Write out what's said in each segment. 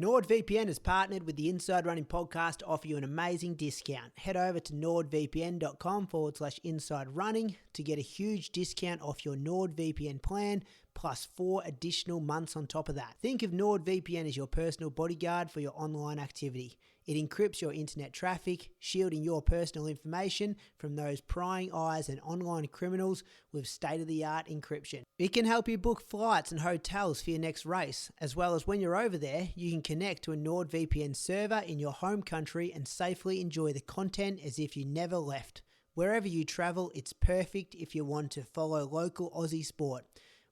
NordVPN has partnered with the Inside Running podcast to offer you an amazing discount. Head over to nordvpn.com/inside running to get a huge discount off your NordVPN plan, plus 4 additional months on top of that. Think of NordVPN as your personal bodyguard for your online activity. It encrypts your internet traffic, shielding your personal information from those prying eyes and online criminals with state-of-the-art encryption. It can help you book flights and hotels for your next race, as well as when you're over there, you can connect to a NordVPN server in your home country and safely enjoy the content as if you never left. Wherever you travel, it's perfect if you want to follow local Aussie sport.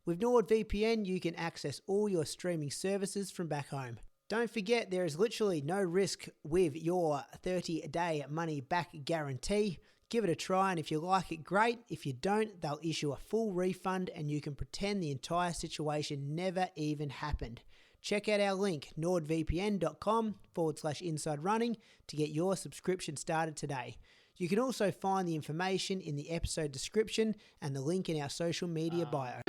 With NordVPN, you can access all your streaming services from back home. Don't forget, there is literally no risk with your 30-day money-back guarantee. Give it a try, and if you like it, great. If you don't, they'll issue a full refund, and you can pretend the entire situation never even happened. Check out our link, nordvpn.com/inside running, to get your subscription started today. You can also find the information in the episode description and the link in our social media bio.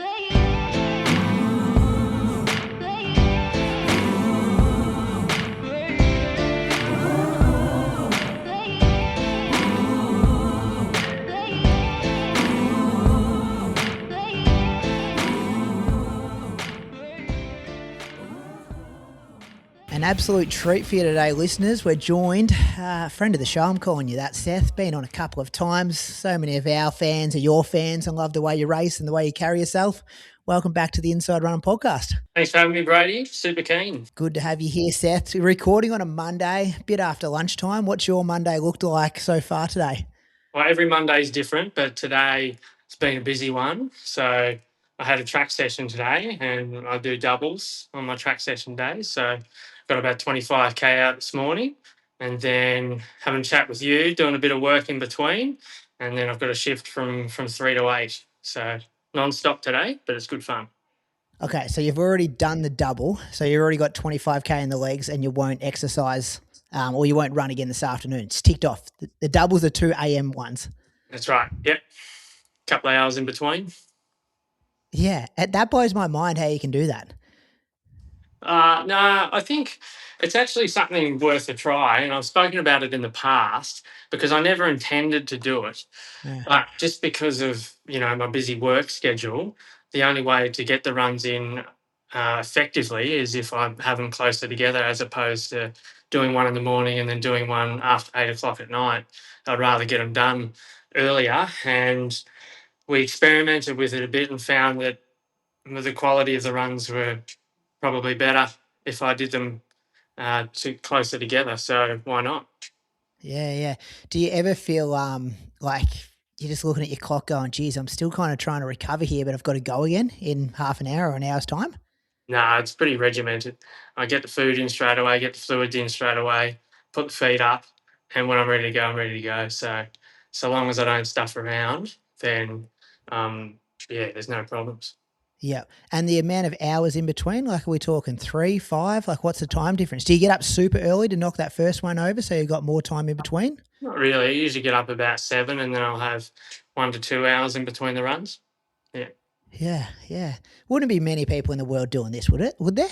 An absolute treat for you today, listeners. We're joined, friend of the show, I'm calling you that, Seth. Been on a couple of times. So many of our fans are your fans. I love the way you race and the way you carry yourself. Welcome back to the Inside Running podcast. Thanks for having me, Brady. Super keen. Good to have you here, Seth. We're recording on a Monday, a bit after lunchtime. What's your Monday looked like so far today? Well, every Monday is different, but today it's been a busy one. So I had a track session today, and I do doubles on my track session day. So got about 25K out this morning, and then having a chat with you, doing a bit of work in between, and then I've got a shift from 3 to 8. So non-stop today, but it's good fun. Okay, so you've already done the double. So you've already got 25K in the legs, and you won't exercise or you won't run again this afternoon. It's ticked off. The doubles are 2 a.m. ones. That's right. Yep. Couple of hours in between. Yeah, that blows my mind how you can do that. No, I think it's actually something worth a try, and I've spoken about it in the past because I never intended to do it. Yeah. But just because of, my busy work schedule, the only way to get the runs in effectively is if I have them closer together as opposed to doing one in the morning and then doing one after 8 o'clock at night. I'd rather get them done earlier, and we experimented with it a bit and found that the quality of the runs were probably better if I did them closer together. So why not? Yeah. Do you ever feel like you're just looking at your clock going, geez, I'm still kind of trying to recover here, but I've got to go again in half an hour or an hour's time? No, it's pretty regimented. I get the food in straight away, get the fluids in straight away, put the feet up, and when I'm ready to go, I'm ready to go. So long as I don't stuff around, then there's no problems. Yeah. And the amount of hours in between, like are we talking 3, 5? Like what's the time difference? Do you get up super early to knock that first one over so you've got more time in between? Not really. I usually get up about 7 and then I'll have 1 to 2 hours in between the runs. Yeah. Yeah. Wouldn't be many people in the world doing this, would it? Would there?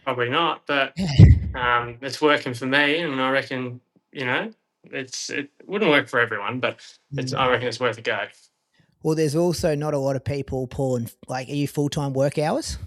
Probably not, but it's working for me, and I reckon, it wouldn't work for everyone, but I reckon it's worth a go. Well, there's also not a lot of people pulling, like, are you full-time work hours?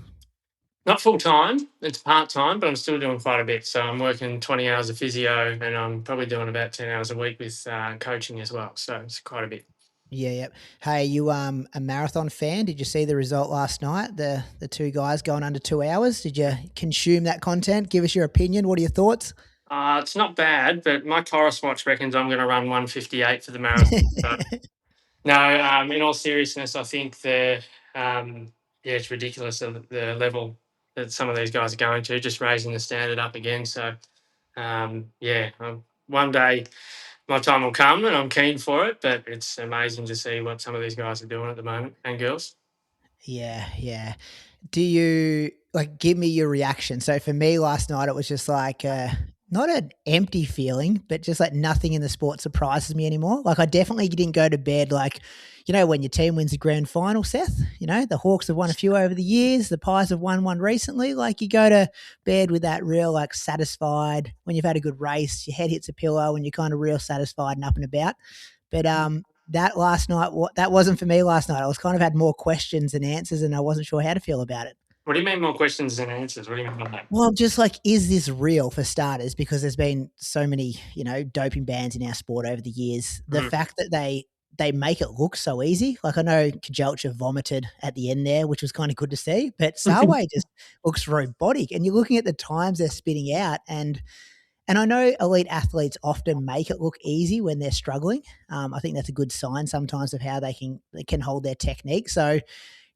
Not full-time, it's part-time, but I'm still doing quite a bit. So I'm working 20 hours of physio, and I'm probably doing about 10 hours a week with coaching as well. So it's quite a bit. Yeah. Hey, you a marathon fan? Did you see the result last night? The two guys going under 2 hours. Did you consume that content? Give us your opinion. What are your thoughts? It's not bad, but my Chorus watch reckons I'm going to run 1:58 for the marathon. So. No, in all seriousness, I think it's ridiculous the level that some of these guys are going to, just raising the standard up again. So, one day my time will come and I'm keen for it, but it's amazing to see what some of these guys are doing at the moment, and girls. Yeah. Do you, give me your reaction? So for me last night, it was just like, not an empty feeling, but just like nothing in the sport surprises me anymore. Like I definitely didn't go to bed like, when your team wins the grand final, Seth, the Hawks have won a few over the years, the Pies have won one recently. Like you go to bed with that real like satisfied when you've had a good race, your head hits a pillow and you're kind of real satisfied and up and about. But that last night, that wasn't for me last night. I was kind of had more questions than answers and I wasn't sure how to feel about it. What do you mean more questions than answers? What do you mean by that? Well, just like, is this real for starters? Because there's been so many, doping bans in our sport over the years. The fact that they make it look so easy. Like I know Kajelcha vomited at the end there, which was kind of good to see, but Sarway just looks robotic. And you're looking at the times they're spitting out, and I know elite athletes often make it look easy when they're struggling. I think that's a good sign sometimes of how they can hold their technique. So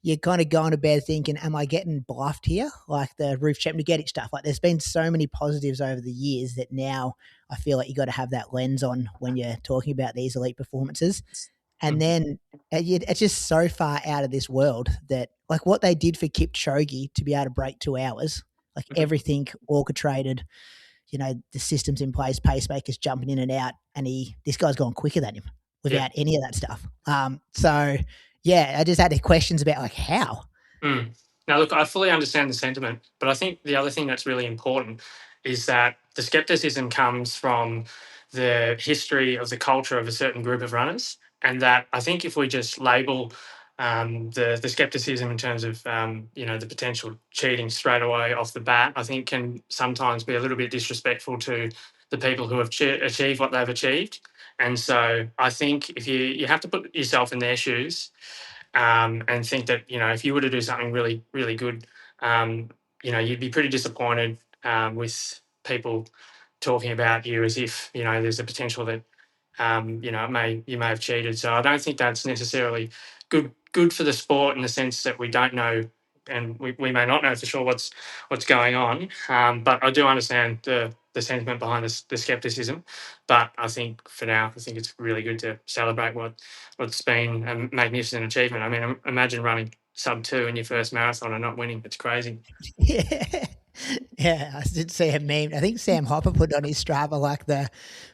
you're kind of going to bed thinking, am I getting bluffed here? Like the Roof Chepnogorich stuff. Like there's been so many positives over the years that now I feel like you got to have that lens on when you're talking about these elite performances. And then it's just so far out of this world that like what they did for Kipchoge to be able to break 2 hours, like everything orchestrated, the systems in place, pacemakers jumping in and out, and this guy's gone quicker than him without any of that stuff. So yeah, I just had questions about like how. Now, look, I fully understand the sentiment, but I think the other thing that's really important is that the skepticism comes from the history of the culture of a certain group of runners, and that I think if we just label the skepticism in terms of the potential cheating straight away off the bat, I think can sometimes be a little bit disrespectful to the people who have achieved what they've achieved. And so I think if you have to put yourself in their shoes, and think that if you were to do something really really good, you'd be pretty disappointed with people talking about you as if there's a potential that you may have cheated. So I don't think that's necessarily good for the sport in the sense that we don't know, and we may not know for sure what's going on. But I do understand the sentiment behind the skepticism. But I think for now, I think it's really good to celebrate what's been a magnificent achievement. I mean, imagine running sub 2 in your first marathon and not winning. It's crazy. Yeah. Yeah, I did see a meme. I think Sam Hopper put on his Strava like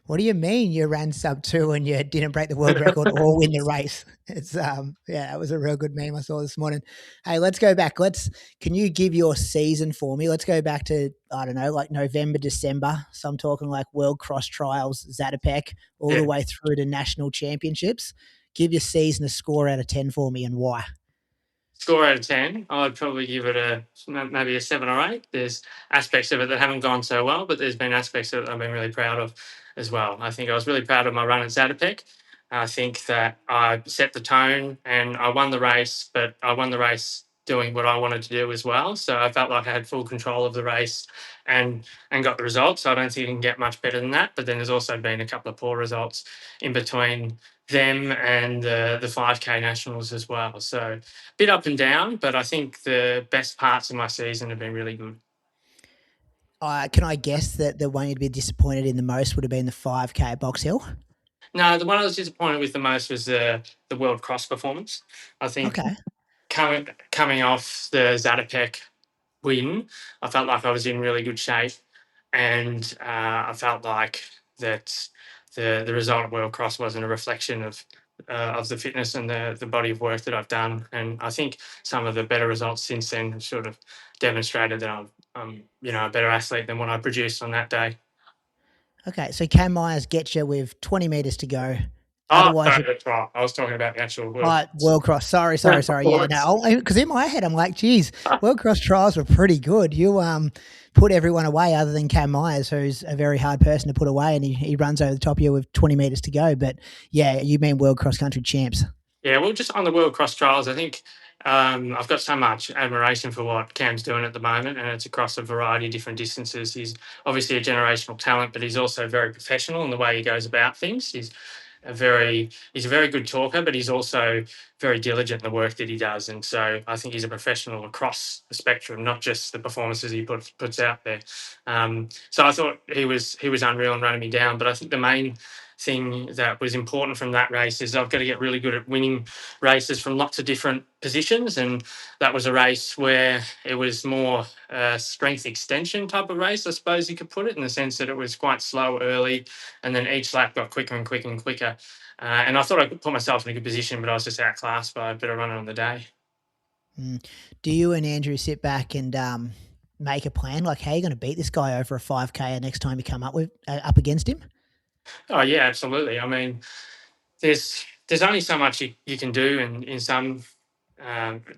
what do you mean you ran sub 2 and you didn't break the world record or win the race? It's that was a real good meme I saw this morning. Hey, let's go back. Can you give your season for me? Let's go back to, I don't know, like November, December. So I'm talking like World Cross Trials, Zatopek, all the way through to national championships. Give your season a score out of 10 for me and why. Score out of 10, I'd probably give it maybe a 7 or 8. There's aspects of it that haven't gone so well, but there's been aspects of it that I've been really proud of as well. I think I was really proud of my run at Zatopek. I think that I set the tone and I won the race, but I won the race doing what I wanted to do as well. So I felt like I had full control of the race and got the results. So I don't think you can get much better than that. But then there's also been a couple of poor results in between them and the 5K nationals as well. So a bit up and down, but I think the best parts of my season have been really good. Can I guess that the one you'd be disappointed in the most would have been the 5K at Box Hill? No, the one I was disappointed with the most was the World Cross performance. I think coming off the Zatopek win, I felt like I was in really good shape, and I felt like that the result at World Cross wasn't a reflection of the fitness and the body of work that I've done. And I think some of the better results since then have sort of demonstrated that I'm a better athlete than what I produced on that day. Okay, so Cam Myers gets you with 20 meters to go. Oh, Otherwise, sorry, that's right. I was talking about the actual World right, World Cross. Sorry. Yeah, no, because in my head I'm like, geez, World Cross trials were pretty good. You put everyone away other than Cam Myers, who's a very hard person to put away, and he runs over the top of you with 20 meters to go. But yeah, you mean World Cross Country champs? Yeah, well, just on the World Cross Trials, I think I've got so much admiration for what Cam's doing at the moment, and it's across a variety of different distances. He's obviously a generational talent, but he's also very professional in the way he goes about things. He's a very good talker, but he's also very diligent in the work that he does. And so I think he's a professional across the spectrum, not just the performances he puts out there. So I thought he was unreal and running me down. But I think the main thing that was important from that race is I've got to get really good at winning races from lots of different positions. And that was a race where it was more a strength extension type of race, I suppose you could put it, in the sense that it was quite slow early and then each lap got quicker and quicker and quicker. And I thought I could put myself in a good position, but I was just outclassed by a better runner on the day. Do you and Andrew sit back and make a plan, like how you're going to beat this guy over a 5K next time you come up against him? Oh yeah, absolutely. I mean, there's only so much you can do, and in some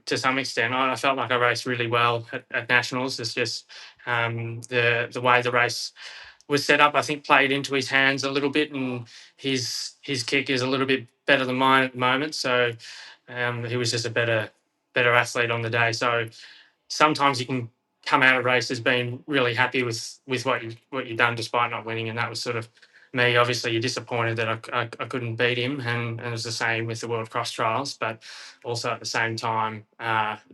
to some extent, I felt like I raced really well at nationals. It's just the way the race was set up, I think, played into his hands a little bit, and his kick is a little bit better than mine at the moment. So he was just a better athlete on the day. So sometimes you can come out of races being really happy with what you've done despite not winning, and that was sort of me. Obviously, you're disappointed that I couldn't beat him, and it was the same with the World Cross Trials. But also at the same time,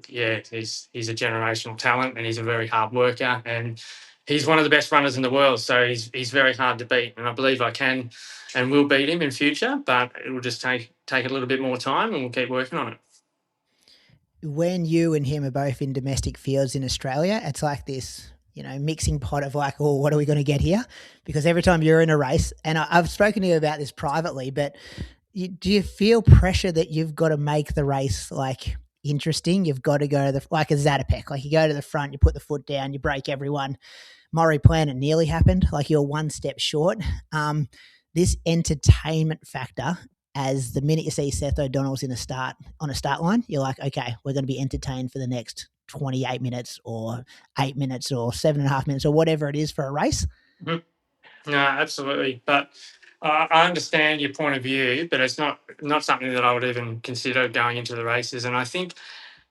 yeah, he's a generational talent, and he's a very hard worker, and he's one of the best runners in the world. So he's very hard to beat, and I believe I can and will beat him in future. But it will just take a little bit more time, and we'll keep working on it. When you and him are both in domestic fields in Australia, it's like this, mixing pot of like, oh, what are we going to get here? Because every time you're in a race, and I've spoken to you about this privately, but do you feel pressure that you've got to make the race like interesting? You've got to go to like a Zatopek, like you go to the front, you put the foot down, you break everyone. Murray Plan, it nearly happened. Like you're one step short. This entertainment factor, as the minute you see Seth O'Donnell's on a start line, you're like, okay, we're going to be entertained for the next 28 minutes or 8 minutes or 7.5 minutes or whatever it is for a race. Mm-hmm. No, absolutely. But I understand your point of view, but it's not something that I would even consider going into the races. And I think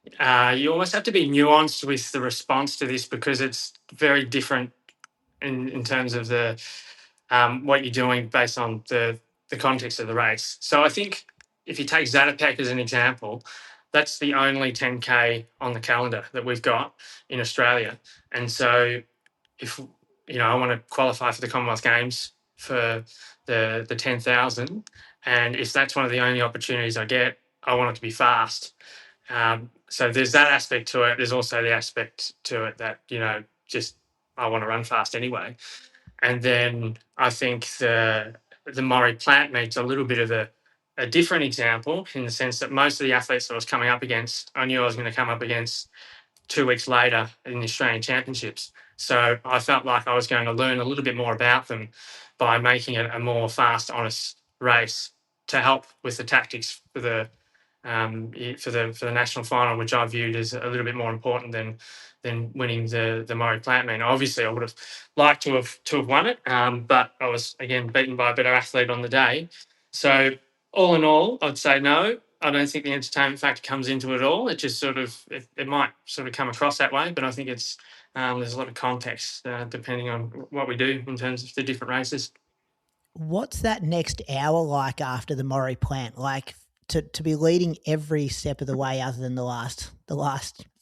you almost have to be nuanced with the response to this, because it's very different in terms of the what you're doing based on the context of the race. So I think if you take Zatopek as an example, that's the only 10K on the calendar that we've got in Australia. And so if I want to qualify for the Commonwealth Games for the 10,000, and if that's one of the only opportunities I get, I want it to be fast. So there's that aspect to it. There's also the aspect to it that just I want to run fast anyway. And then I think the Murray Plant meet's a little bit of a different example, in the sense that most of the athletes that I was coming up against, I knew I was going to come up against 2 weeks later in the Australian Championships. So I felt like I was going to learn a little bit more about them by making it a more fast, honest race to help with the tactics for the national final, which I viewed as a little bit more important than winning the Murray Plant meet. Obviously, I would have liked to have won it, but I was again beaten by a better athlete on the day. So all in all, I'd say no. I don't think the entertainment factor comes into it all. It just sort of it might sort of come across that way, but I think it's there's a lot of context depending on what we do in terms of the different races. What's that next hour like after the Murray Plant? Like to be leading every step of the way, other than the last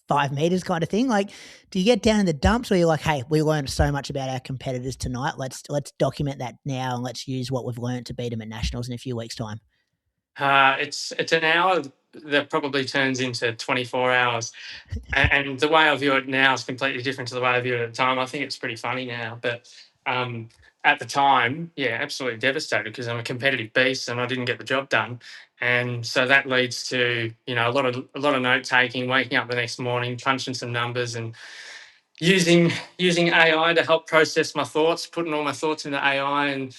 5 meters kind of thing. Like, do you get down in the dumps, or you're like, hey, we learned so much about our competitors tonight. Let's document that now, and let's use what we've learned to beat them at nationals in a few weeks' time. It's an hour that probably turns into 24 hours. And the way I view it now is completely different to the way I viewed it at the time. I think it's pretty funny now. But at the time, yeah, absolutely devastated, because I'm a competitive beast and I didn't get the job done. And so that leads to, a lot of note taking, waking up the next morning, punching some numbers, and using AI to help process my thoughts, putting all my thoughts into AI, and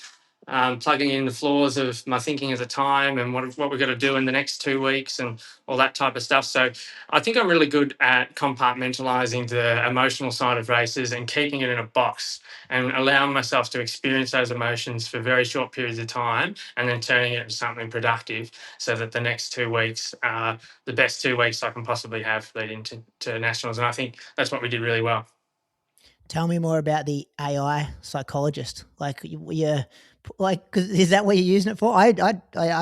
plugging in the flaws of my thinking at the time, and what we've got to do in the next 2 weeks, and all that type of stuff. So I think I'm really good at compartmentalizing the emotional side of races and keeping it in a box, and allowing myself to experience those emotions for very short periods of time, and then turning it into something productive, so that the next 2 weeks are the best 2 weeks I can possibly have leading to nationals. And I think that's what we did really well. Tell me more about the AI psychologist. Like, cause is that what you're using it for? I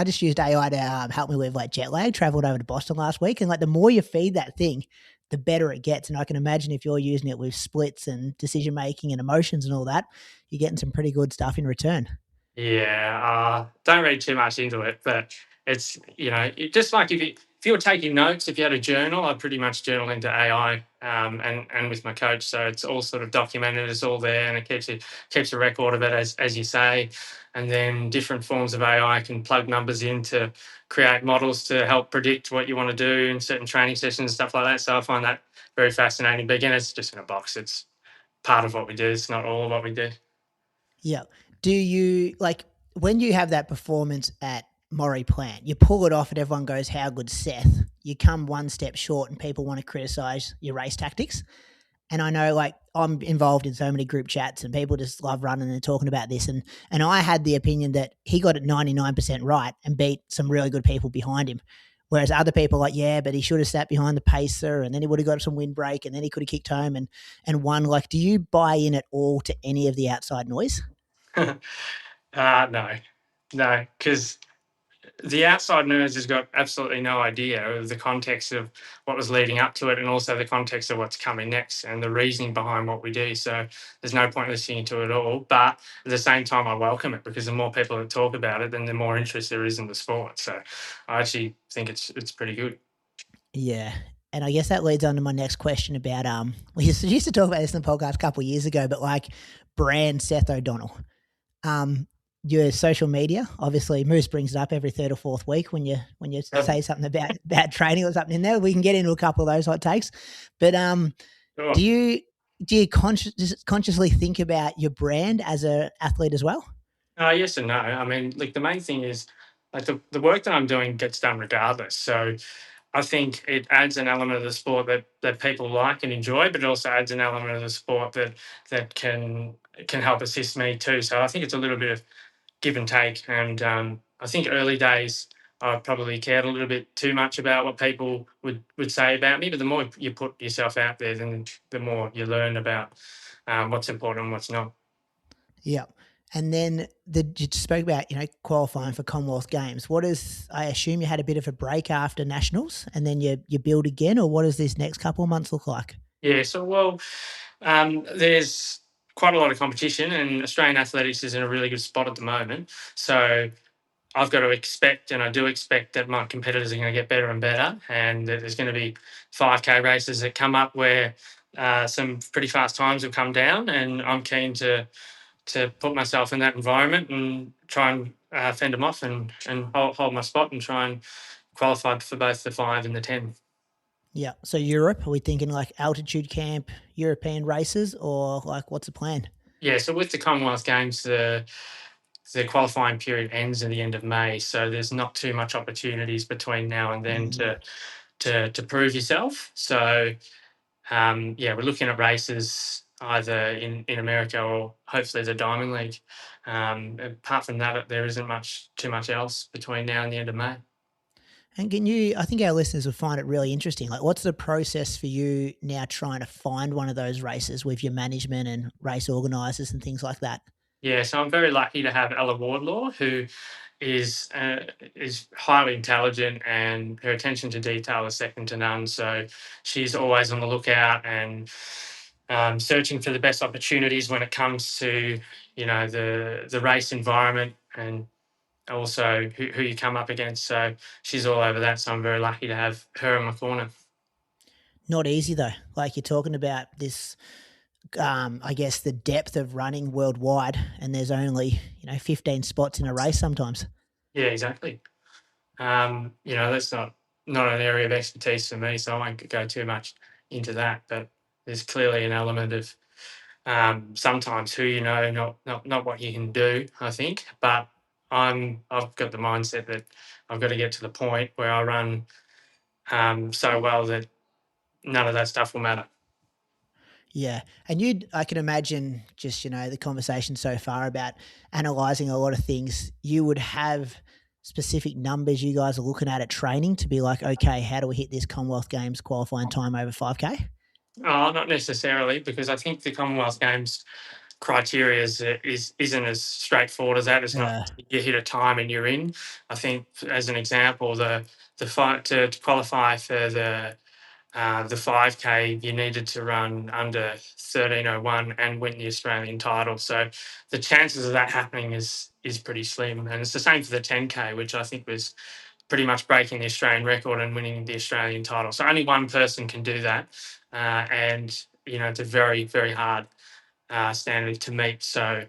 just used AI to help me with like jet lag. Traveled over to Boston last week, and like the more you feed that thing, the better it gets. And I can imagine if you're using it with splits and decision making and emotions and all that, you're getting some pretty good stuff in return. Yeah, don't read too much into it, but it's just like if you were taking notes, if you had a journal, I pretty much journal into AI, and with my coach, so it's all sort of documented, it's all there, and it keeps a record of it as you say, and then different forms of AI can plug numbers in to create models to help predict what you want to do in certain training sessions and stuff like that. So I find that very fascinating. But again, it's just in a box. It's part of what we do. It's not all of what we do. Yeah. Do you like when you have that performance at Maury Plant, you pull it off and everyone goes, how good Seth? You come one step short and people want to criticize your race tactics. And I know like I'm involved in so many group chats and people just love running and talking about this. And I had the opinion that he got it 99% right and beat some really good people behind him. Whereas other people are like, yeah, but he should have sat behind the pacer and then he would have got some windbreak and then he could have kicked home and won. Like, do you buy in at all to any of the outside noise? No, no, because the outside nerd has got absolutely no idea of the context of what was leading up to it, and also the context of what's coming next and the reasoning behind what we do. So there's no point listening to it all. But at the same time, I welcome it because the more people that talk about it, then the more interest there is in the sport. So I actually think it's pretty good. Yeah. And I guess that leads on to my next question about we used to talk about this in the podcast a couple of years ago, but like brand Seth O'Donnell. Um your social media, obviously Moose brings it up every third or fourth week when you say something about training or something in there. We can get into a couple of those hot takes. But Sure. do you consciously think about your brand as a athlete as well? Yes and no. I mean, like the main thing is like the work that I'm doing gets done regardless. So I think it adds an element of the sport that people like and enjoy, but it also adds an element of the sport that can help assist me too. So I think it's a little bit of give and take. And I think early days I probably cared a little bit too much about what people would say about me. But the more you put yourself out there, then the more you learn about what's important and what's not. Yeah. And then you spoke about, qualifying for Commonwealth Games. What is, I assume you had a bit of a break after Nationals and then you build again, or what does this next couple of months look like? Yeah. So well, there's quite a lot of competition, and Australian athletics is in a really good spot at the moment. So I've got to expect, and I do expect, that my competitors are going to get better and better, and that there's going to be 5K races that come up where some pretty fast times have come down, and I'm keen to put myself in that environment and try and fend them off and hold my spot and try and qualify for both the 5 and the 10. Yeah. So Europe, are we thinking like altitude camp, European races, or like what's the plan? Yeah, so with the Commonwealth Games, the qualifying period ends at the end of May, so there's not too much opportunities between now and then Mm. to prove yourself. So yeah, we're looking at races either in America or hopefully the Diamond League. Apart from that, there isn't too much else between now and the end of May. And can you, I think our listeners would find it really interesting. Like, what's the process for you now trying to find one of those races with your management and race organisers and things like that? Yeah, so I'm very lucky to have Ella Wardlaw, who is highly intelligent, and her attention to detail is second to none. So she's always on the lookout and searching for the best opportunities when it comes to the race environment, and also who you come up against. So she's all over that. So I'm very lucky to have her in my corner. Not easy though. Like you're talking about this, I guess the depth of running worldwide, and there's only 15 spots in a race sometimes. Yeah, exactly. That's not an area of expertise for me, so I won't go too much into that. But there's clearly an element of sometimes who you know, not what you can do. I think, but I've got the mindset that I've got to get to the point where I run so well that none of that stuff will matter. Yeah, and I can imagine just the conversation so far about analyzing a lot of things. You would have specific numbers you guys are looking at training to be like, okay, how do we hit this Commonwealth Games qualifying time over 5K? Oh, not necessarily, because I think the Commonwealth Games criteria isn't as straightforward as that. It's not Uh, you hit a time and you're in. I think, as an example, the fight to qualify for the 5K, you needed to run under 13:01 and win the Australian title. So the chances of that happening is pretty slim. And it's the same for the 10K, which I think was pretty much breaking the Australian record and winning the Australian title. So only one person can do that. And, it's a very, very hard standard to meet. So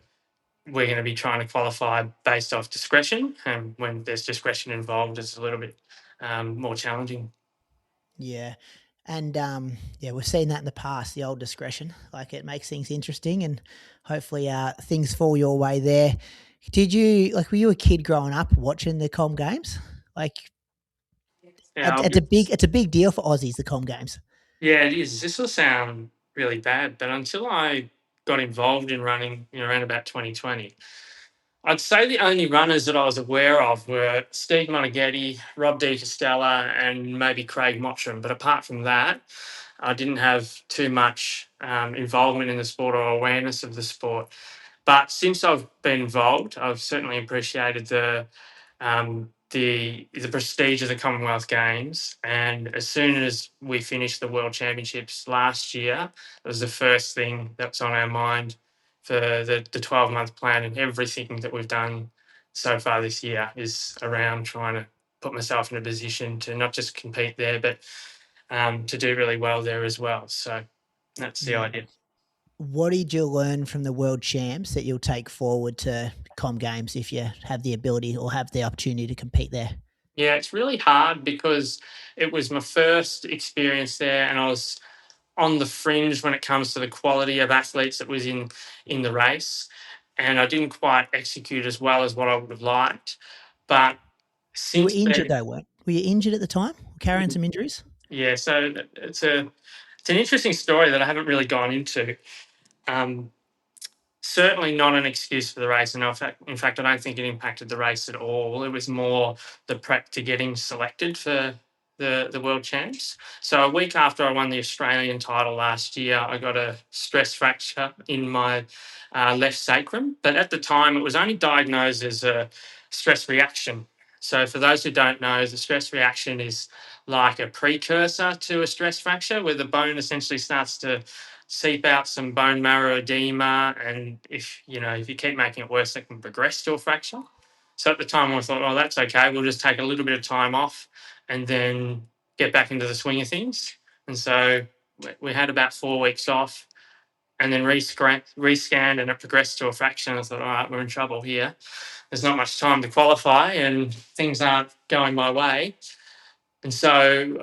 we're going to be trying to qualify based off discretion. And when there's discretion involved, it's a little bit more challenging. Yeah. And yeah, we've seen that in the past, the old discretion. Like it makes things interesting and hopefully things fall your way there. Were you a kid growing up watching the Com Games? Like Yeah, it's a big deal for Aussies, the Com Games. yeah, it is. This will sound really bad, but until I got involved in running, around about 2020, I'd say the only runners that I was aware of were Steve Monaghetti, Rob Di Costella, and maybe Craig Mottram. But apart from that, I didn't have too much involvement in the sport or awareness of the sport. But since I've been involved, I've certainly appreciated the prestige of the Commonwealth Games. And as soon as we finished the World Championships last year, it was the first thing that was on our mind for the 12-month plan, and everything that we've done so far this year is around trying to put myself in a position to not just compete there, but to do really well there as well. So that's the Yeah. idea. What did you learn from the world champs that you'll take forward to Com Games if you have the ability or have the opportunity to compete there? Yeah, it's really hard because it was my first experience there, and I was on the fringe when it comes to the quality of athletes that was in the race, and I didn't quite execute as well as what I would have liked. But You were since injured then, though, weren't? Were you injured at the time? Carrying some injuries? yeah, so it's an interesting story that I haven't really gone into. Um, Certainly not an excuse for the race, and in fact, I don't think it impacted the race at all. It was more the prep to getting selected for the world champs. So a week after I won the Australian title last year, I got a stress fracture in my left sacrum. But at the time, it was only diagnosed as a stress reaction. So for those who don't know, the stress reaction is like a precursor to a stress fracture, where the bone essentially starts to seep out some bone marrow edema, and if you keep making it worse, it can progress to a fracture. So at the time, I thought, oh, that's okay. We'll just take a little bit of time off, and then get back into the swing of things. And so we had about 4 weeks off, and then rescanned, and it progressed to a fracture. I thought, all right, we're in trouble here. There's not much time to qualify, and things aren't going my way. And so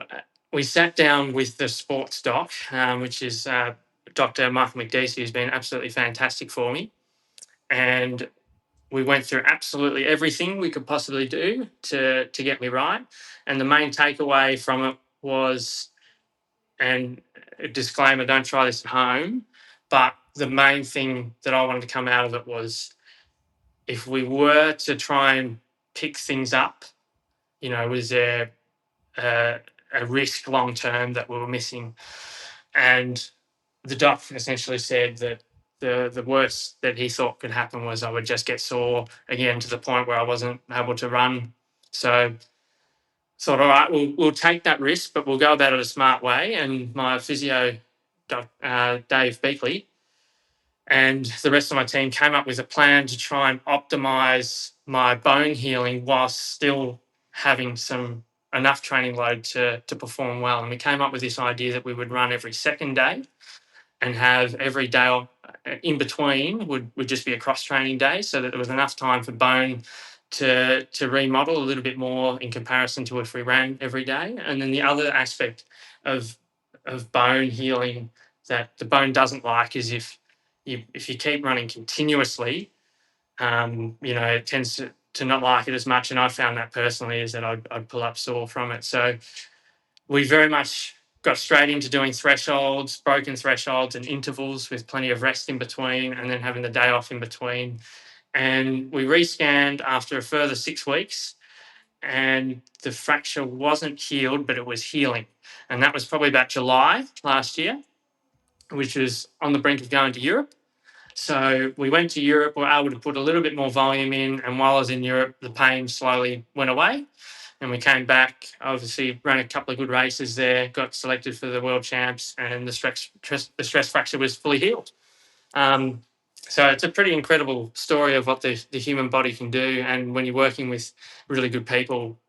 we sat down with the sports doc, which is Dr. Michael McDeesey, who's been absolutely fantastic for me. And we went through absolutely everything we could possibly do to get me right. And the main takeaway from it was, and a disclaimer, don't try this at home, but the main thing that I wanted to come out of it was, if we were to try and pick things up, was there a risk long term that we were missing? And the doc essentially said that the worst that he thought could happen was I would just get sore again to the point where I wasn't able to run. So thought, all right, we'll take that risk, but we'll go about it a smart way. And my physio, Dave Beakley, and the rest of my team came up with a plan to try and optimize my bone healing whilst still having enough training load to perform well. And we came up with this idea that we would run every second day, and have every day in between would just be a cross training day, so that there was enough time for bone to remodel a little bit more in comparison to if we ran every day. And then the other aspect of bone healing that the bone doesn't like is if you keep running continuously, it tends to not like it as much. And I found that personally is that I'd pull up sore from it. So we very much got straight into doing thresholds, broken thresholds, and intervals with plenty of rest in between, and then having the day off in between. And we rescanned after a further 6 weeks, and the fracture wasn't healed, but it was healing. And that was probably about July last year, which was on the brink of going to Europe. So we went to Europe, were able to put a little bit more volume in, and while I was in Europe, the pain slowly went away. and we came back. Obviously, ran a couple of good races there, got selected for the world champs, and the stress fracture was fully healed. Um, so it's a pretty incredible story of what the human body can do, and when you're working with really good people,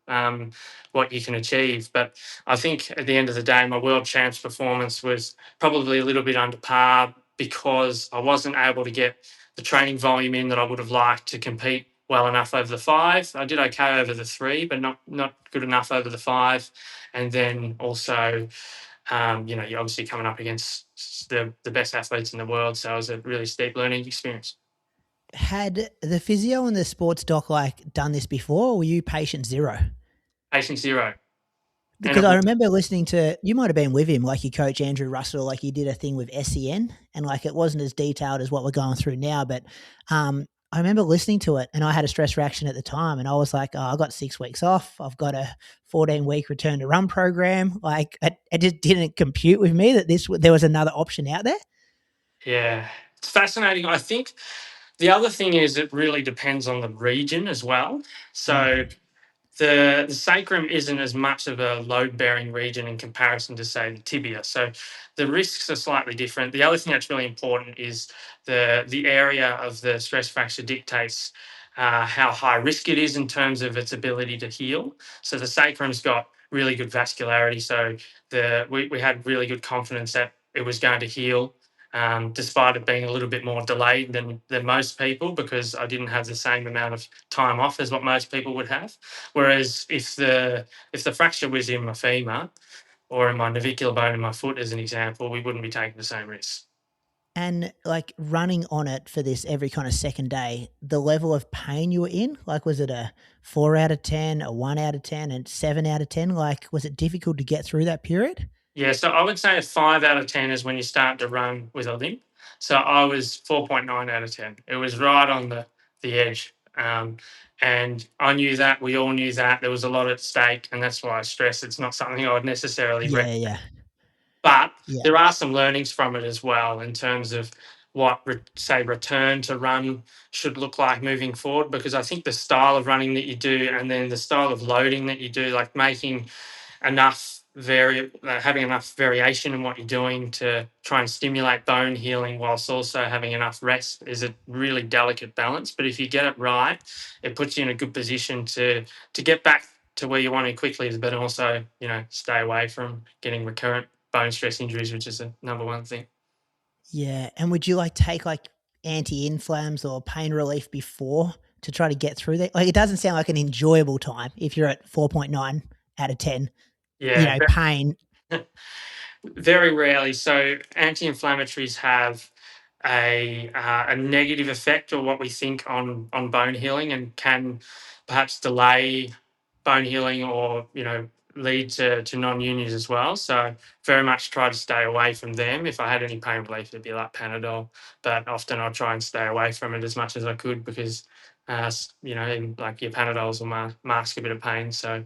what you can achieve. But I think at the end of the day, my world champs performance was probably a little bit under par because I wasn't able to get the training volume in that I would have liked to compete well enough over the 5. I did okay over the 3, but not good enough over the 5. And then also, you're obviously coming up against the best athletes in the world. So it was a really steep learning experience. Had the physio and the sports doc like done this before, or were you patient zero? Patient zero. And Because it I was, remember listening to, you might have been with him, like your coach Andrew Russell, like he did a thing with SEN, and like it wasn't as detailed as what we're going through now. But I remember listening to it, and I had a stress reaction at the time, and I was like, oh, I got 6 weeks off. I've got a 14-week return to run program. Like it just didn't compute with me that there was another option out there. yeah, it's fascinating. I think the other thing is it really depends on the region as well. So Mm. the sacrum isn't as much of a load bearing region in comparison to say the tibia, so the risks are slightly different. The other thing that's really important is the area of the stress fracture dictates how high risk it is in terms of its ability to heal. So the sacrum's got really good vascularity, so we had really good confidence that it was going to heal, despite it being a little bit more delayed than most people, because I didn't have the same amount of time off as what most people would have. Whereas if the fracture was in my femur or in my navicular bone in my foot, as an example, we wouldn't be taking the same risks. And like running on it for this every kind of second day, the level of pain you were in, like was it a 4 out of 10, a 1 out of 10, and 7 out of 10? Like, was it difficult to get through that period? Yeah, so I would say a 5 out of 10 is when you start to run with a limp. So I was 4.9 out of 10. It was right on the edge. And I knew that, we all knew that there was a lot at stake. And that's why I stress it's not something I would necessarily Yeah, recommend. yeah, But yeah, there are some learnings from it as well in terms of what, say, return to run should look like moving forward. Because I think the style of running that you do and then the style of loading that you do, like making having enough variation in what you're doing to try and stimulate bone healing whilst also having enough rest is a really delicate balance. But if you get it right, it puts you in a good position to get back to where you want to quickly, but also, stay away from getting recurrent bone stress injuries, which is the number one thing. yeah. And would you like take like anti-inflams or pain relief before to try to get through that? Like, it doesn't sound like an enjoyable time if you're at 4.9 out of 10. Yeah, Pain. very rarely. So anti-inflammatories have a negative effect, or what we think, on bone healing, and can perhaps delay bone healing, or lead to non-unions as well. So very much try to stay away from them. If I had any pain relief, it'd be like Panadol, but often I'll try and stay away from it as much as I could because like your Panadols will mask a bit of pain. So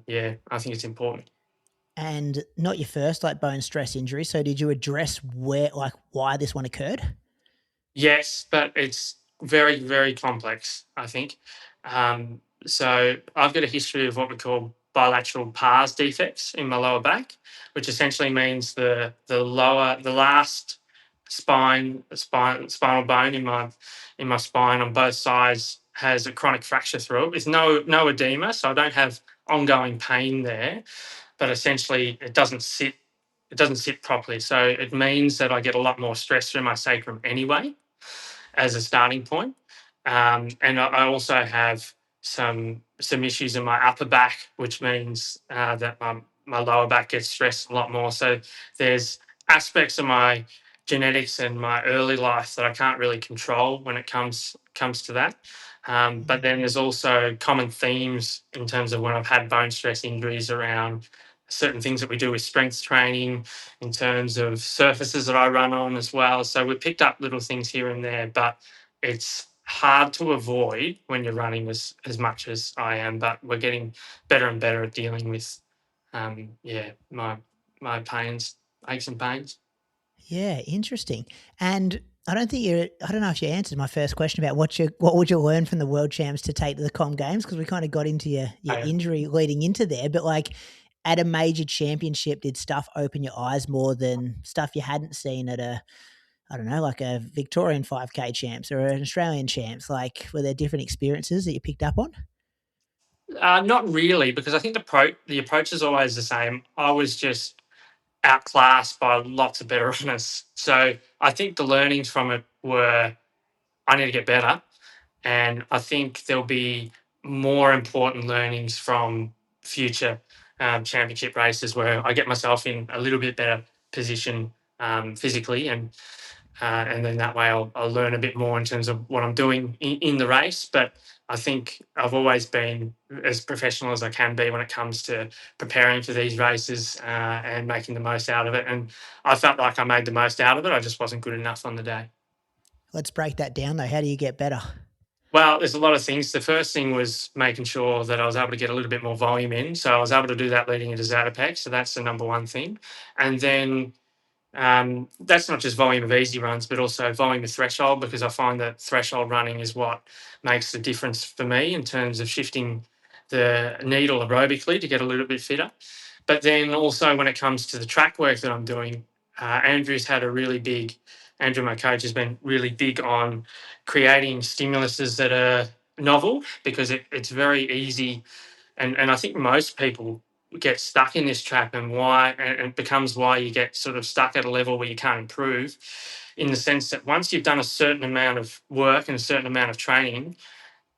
yeah, I think it's important. And not your first like bone stress injury. So did you address why this one occurred? Yes, but it's very, very complex, I think. So I've got a history of what we call bilateral pars defects in my lower back, which essentially means the last spinal bone in my spine on both sides has a chronic fracture through it with no edema, so I don't have ongoing pain there, but essentially it doesn't sit properly. So it means that I get a lot more stress through my sacrum anyway, as a starting point. And I also have some issues in my upper back, which means that my lower back gets stressed a lot more. So there's aspects of my genetics and my early life that I can't really control when it comes to that. But then there's also common themes in terms of when I've had bone stress injuries around certain things that we do with strength training, in terms of surfaces that I run on as well. So we picked up little things here and there, but it's hard to avoid when you're running as much as I am. But we're getting better and better at dealing with, my pains, aches and pains. Yeah, interesting. And I don't think you. I don't know if you answered my first question about what would you learn from the world champs to take to the Com Games, because we kind of got into your I, injury leading into there, but like at a major championship, did stuff open your eyes more than stuff you hadn't seen at a, I don't know, like a Victorian 5K champs or an Australian champs? Like, were there different experiences that you picked up on? not really, because I think the approach is always the same. I was just outclassed by lots of better runners. So I think the learnings from it were I need to get better. And I think there'll be more important learnings from future championship races where I get myself in a little bit better position physically, and then that way I'll learn a bit more in terms of what I'm doing in the race. But I think I've always been as professional as I can be when it comes to preparing for these races and making the most out of it. And I felt like I made the most out of it. I just wasn't good enough on the day. Let's break that down though. How do you get better? Well, there's a lot of things. The first thing was making sure that I was able to get a little bit more volume in. So I was able to do that leading into Zatopek. So that's the number one thing. And then that's not just volume of easy runs, but also volume of threshold, because I find that threshold running is what makes the difference for me in terms of shifting the needle aerobically to get a little bit fitter. But then also when it comes to the track work that I'm doing, Andrew's had a really big, Andrew, my coach, has been really big on creating stimuluses that are novel, because it's very easy. And I think most people get stuck in this trap, and it becomes why you get sort of stuck at a level where you can't improve, in the sense that once you've done a certain amount of work and a certain amount of training,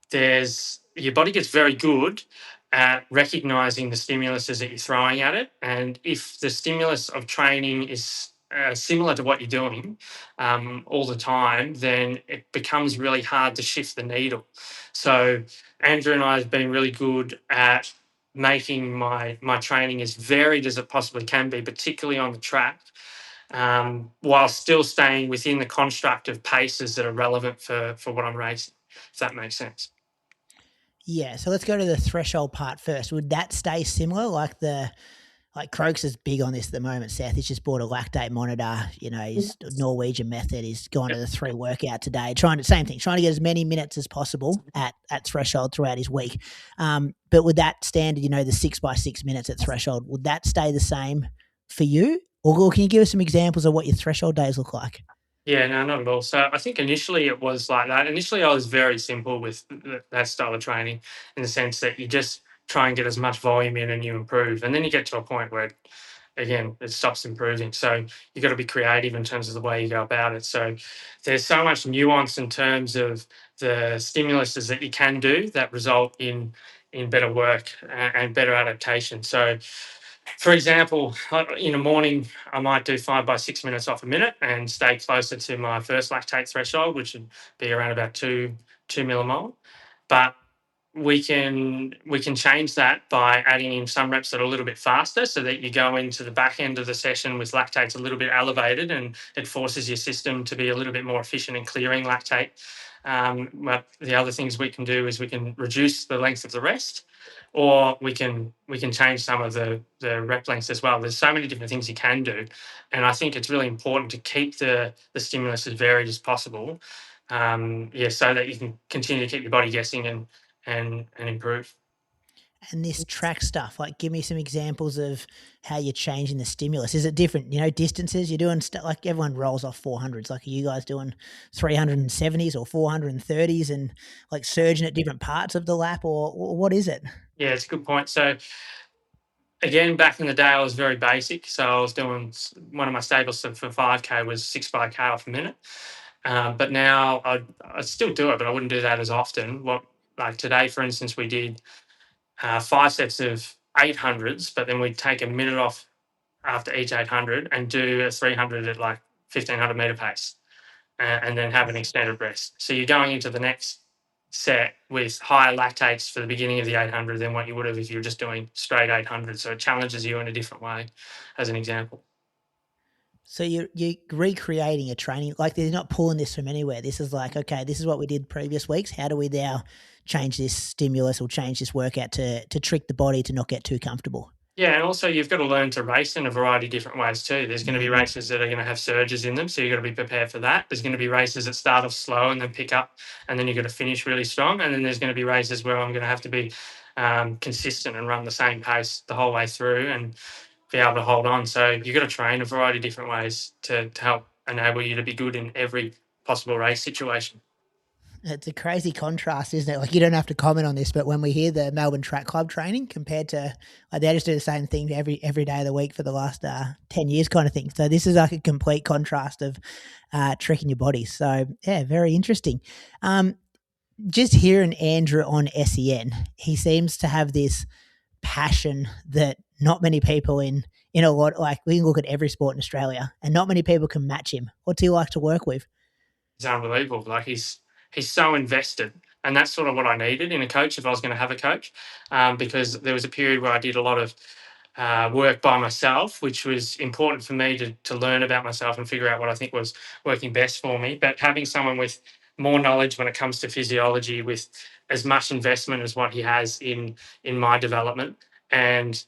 there's your body gets very good at recognizing the stimuluses that you're throwing at it. And if the stimulus of training is similar to what you're doing all the time, then it becomes really hard to shift the needle. So Andrew and I have been really good at making my training as varied as it possibly can be, particularly on the track, while still staying within the construct of paces that are relevant for what I'm racing, if that makes sense. Yeah, so let's go to the threshold part first. Would that stay similar? Like Croaks is big on this at the moment, Seth. He's just bought a lactate monitor. You know, his Norwegian method. He's gone to Yep. the 3 workout today, trying to same thing, trying to get as many minutes as possible at threshold throughout his week. But would that standard, you know, the 6 by 6 minutes at threshold, would that stay the same for you? Or can you give us some examples of what your threshold days look like? Yeah, no, not at all. So I think initially it was like that. Initially, I was very simple with that style of training, in the sense that you just try and get as much volume in and you improve. And then you get to a point where, again, it stops improving. So you've got to be creative in terms of the way you go about it. So there's so much nuance in terms of the stimuluses that you can do that result in better work and better adaptation. So for example, in the morning, I might do 5 by 6 minutes off a minute and stay closer to my first lactate threshold, which would be around about two millimole. But we can change that by adding in some reps that are a little bit faster, so that you go into the back end of the session with lactates a little bit elevated, and it forces your system to be a little bit more efficient in clearing lactate. But the other things we can do is we can reduce the length of the rest, or we can change some of the rep lengths as well. There's so many different things you can do, and I think it's really important to keep the stimulus as varied as possible. Yeah, so that you can continue to keep your body guessing and improve. And this track stuff, like give me some examples of how you're changing the stimulus. Is it different, you know, distances? You're doing stuff like everyone rolls off 400s. Like, are you guys doing 370s or 430s and like surging at different parts of the lap, or what is it? Yeah, it's a good point. So again, back in the day, I was very basic. So I was doing one of my staples for 5K was 6 by K off a minute. But now I still do it, but I wouldn't do that as often. What like today, for instance, we did 5 sets of 800s, but then we'd take a minute off after each 800 and do a 300 at like 1500-meter pace, and then have an extended rest. So you're going into the next set with higher lactates for the beginning of the 800 than what you would have if you were just doing straight 800. So it challenges you in a different way, as an example. So you're recreating a training, like they're not pulling this from anywhere. This is like, okay, this is what we did previous weeks. How do we now change this stimulus or change this workout to trick the body to not get too comfortable? Yeah, and also you've got to learn to race in a variety of different ways too. There's going to be Mm. races that are going to have surges in them, so you've got to be prepared for that. There's going to be races that start off slow and then pick up, and then you've got to finish really strong. And then there's going to be races where I'm going to have to be consistent and run the same pace the whole way through and be able to hold on. So you've got to train a variety of different ways to help enable you to be good in every possible race situation. It's a crazy contrast, isn't it? Like, you don't have to comment on this, but when we hear the Melbourne Track Club training compared to, like, they just do the same thing every day of the week for the last 10 years, kind of thing. So this is like a complete contrast of tricking your body. So yeah, very interesting. Just hearing Andrew on SEN, he seems to have this passion that not many people in a lot, like, we can look at every sport in Australia and not many people can match him. What's he like to work with? It's unbelievable. Like he's so invested, and that's sort of what I needed in a coach if I was going to have a coach, because there was a period where I did a lot of work by myself, which was important for me to learn about myself and figure out what I think was working best for me. But having someone with more knowledge when it comes to physiology, with as much investment as what he has in my development, and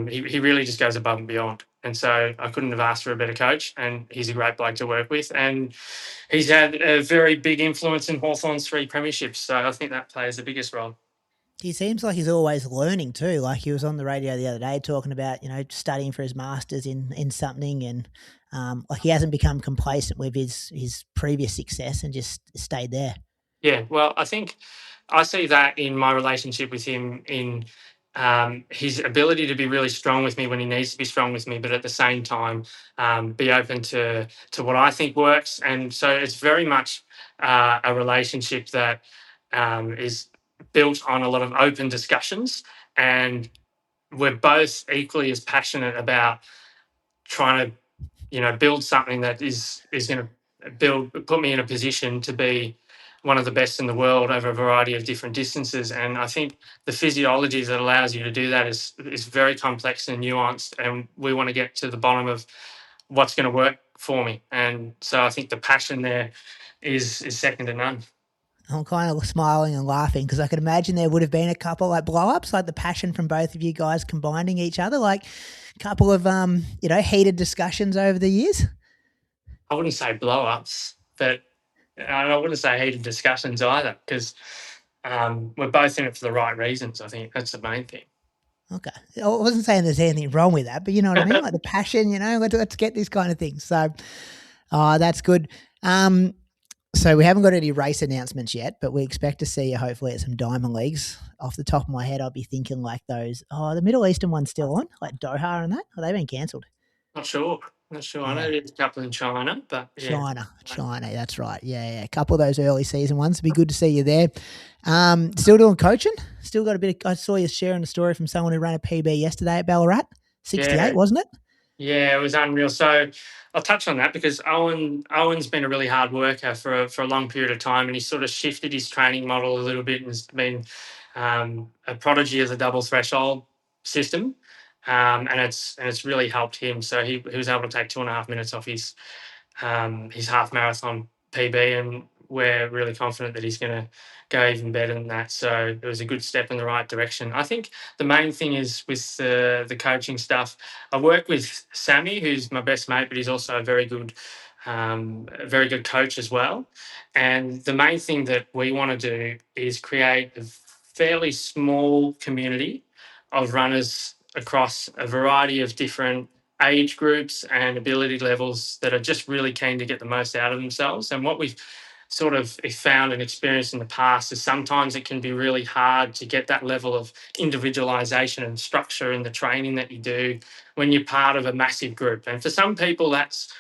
he really just goes above and beyond. And so I couldn't have asked for a better coach. And he's a great bloke to work with. And he's had a very big influence in Hawthorn's 3 premierships. So I think that plays the biggest role. He seems like he's always learning too. Like, he was on the radio the other day talking about, studying for his masters in something, and like, he hasn't become complacent with his previous success and just stayed there. Yeah, well, I think I see that in my relationship with him in his ability to be really strong with me when he needs to be strong with me, but at the same time be open to what I think works. And so it's very much a relationship that is built on a lot of open discussions, and we're both equally as passionate about trying to build something that is going to put me in a position to be one of the best in the world over a variety of different distances. And I think the physiology that allows you to do that is very complex and nuanced, and we want to get to the bottom of what's going to work for me. And so I think the passion there is second to none. I'm kind of smiling and laughing because I could imagine there would have been a couple like blow ups, like the passion from both of you guys combining each other, like a couple of heated discussions over the years. I wouldn't say blow ups, but I wouldn't say heated discussions either, because we're both in it for the right reasons. I think that's the main thing. Okay. I wasn't saying there's anything wrong with that, but you know what I mean? Like the passion, let's get this kind of thing. So, that's good. So we haven't got any race announcements yet, but we expect to see you hopefully at some Diamond Leagues. Off the top of my head, I'd be thinking like those, the Middle Eastern one's still on, like Doha and that, or they've been cancelled. Not sure. Not sure. I know Yeah. there's a couple in China, but yeah. China, that's right. Yeah. A couple of those early season ones. It'd be good to see you there. Still doing coaching? Still got a bit of, I saw you sharing a story from someone who ran a PB yesterday at Ballarat. 68, Yeah. wasn't it? Yeah, it was unreal. So I'll touch on that because Owen's been a really hard worker for a long period of time, and he's sort of shifted his training model a little bit and has been a prodigy of the double threshold system, and it's really helped him. So he was able to take 2.5 minutes off his half marathon PB, and we're really confident that he's going to go even better than that. So it was a good step in the right direction. I think the main thing is with the coaching stuff. I work with Sammy, who's my best mate, but he's also a very good coach as well. And the main thing that we want to do is create a fairly small community of runners across a variety of different age groups and ability levels that are just really keen to get the most out of themselves. And what we've sort of found and experienced in the past is sometimes it can be really hard to get that level of individualization and structure in the training that you do when you're part of a massive group. And for some people, that's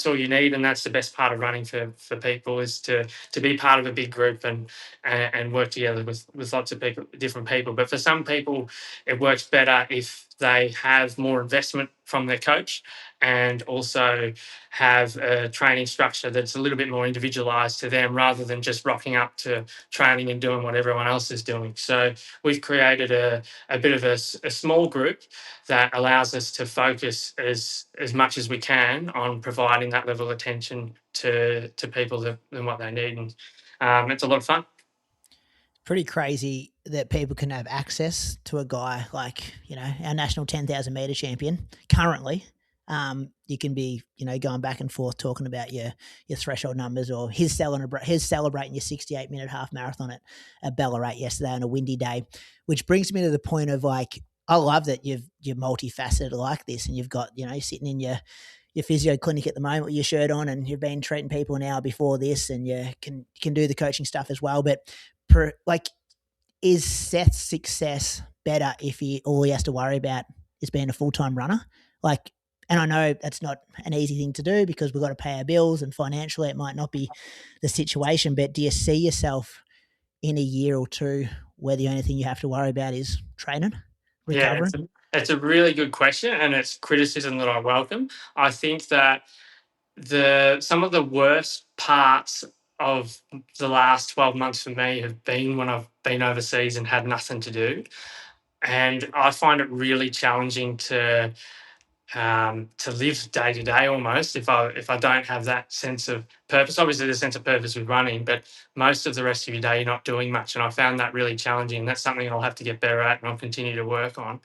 all you need, and that's the best part of running for people, is to be part of a big group and work together with lots of people, different people. But for some people, it works better if they have more investment from their coach and also have a training structure that's a little bit more individualized to them, rather than just rocking up to training and doing what everyone else is doing. So we've created a bit of a small group that allows us to focus as much as we can on providing that level of attention to people and what they need. And it's a lot of fun. pretty crazy that people can have access to a guy like, our national 10,000 meter champion currently. You can be, going back and forth talking about your threshold numbers, or his celebrating your 68-minute half marathon at Ballarat yesterday on a windy day, which brings me to the point of like, I love that you're multifaceted like this, and you've got, you're sitting in your physio clinic at the moment with your shirt on, and you've been treating people an hour before this, and you can do the coaching stuff as well. But is Seth's success better if all he has to worry about is being a full-time runner? Like, and I know that's not an easy thing to do because we've got to pay our bills, and financially it might not be the situation, but do you see yourself in a year or two where the only thing you have to worry about is training, recovering? Yeah, it's a really good question, and it's criticism that I welcome. I think that some of the worst parts of the last 12 months for me have been when I've been overseas and had nothing to do. And I find it really challenging to live day to day almost if I don't have that sense of purpose. Obviously, there's a sense of purpose with running, but most of the rest of your day you're not doing much, and I found that really challenging. That's something I'll have to get better at, and I'll continue to work on.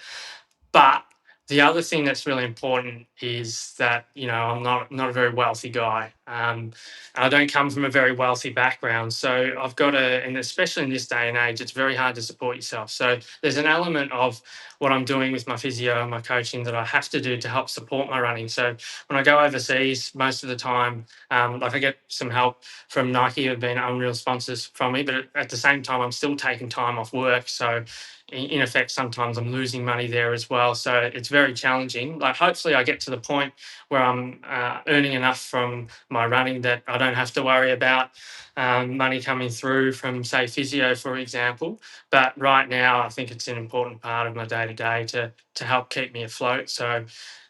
But the other thing that's really important is that, I'm not a very wealthy guy. I don't come from a very wealthy background. So I've got and especially in this day and age, it's very hard to support yourself. So there's an element of what I'm doing with my physio and my coaching that I have to do to help support my running. So when I go overseas, most of the time, I get some help from Nike, who have been unreal sponsors from me, but at the same time, I'm still taking time off work. So in effect, sometimes I'm losing money there as well. So it's very challenging. Like, hopefully I get to the point where I'm earning enough from my running that I don't have to worry about money coming through from, say, physio, for example. But right now, I think it's an important part of my day-to-day to help keep me afloat. So,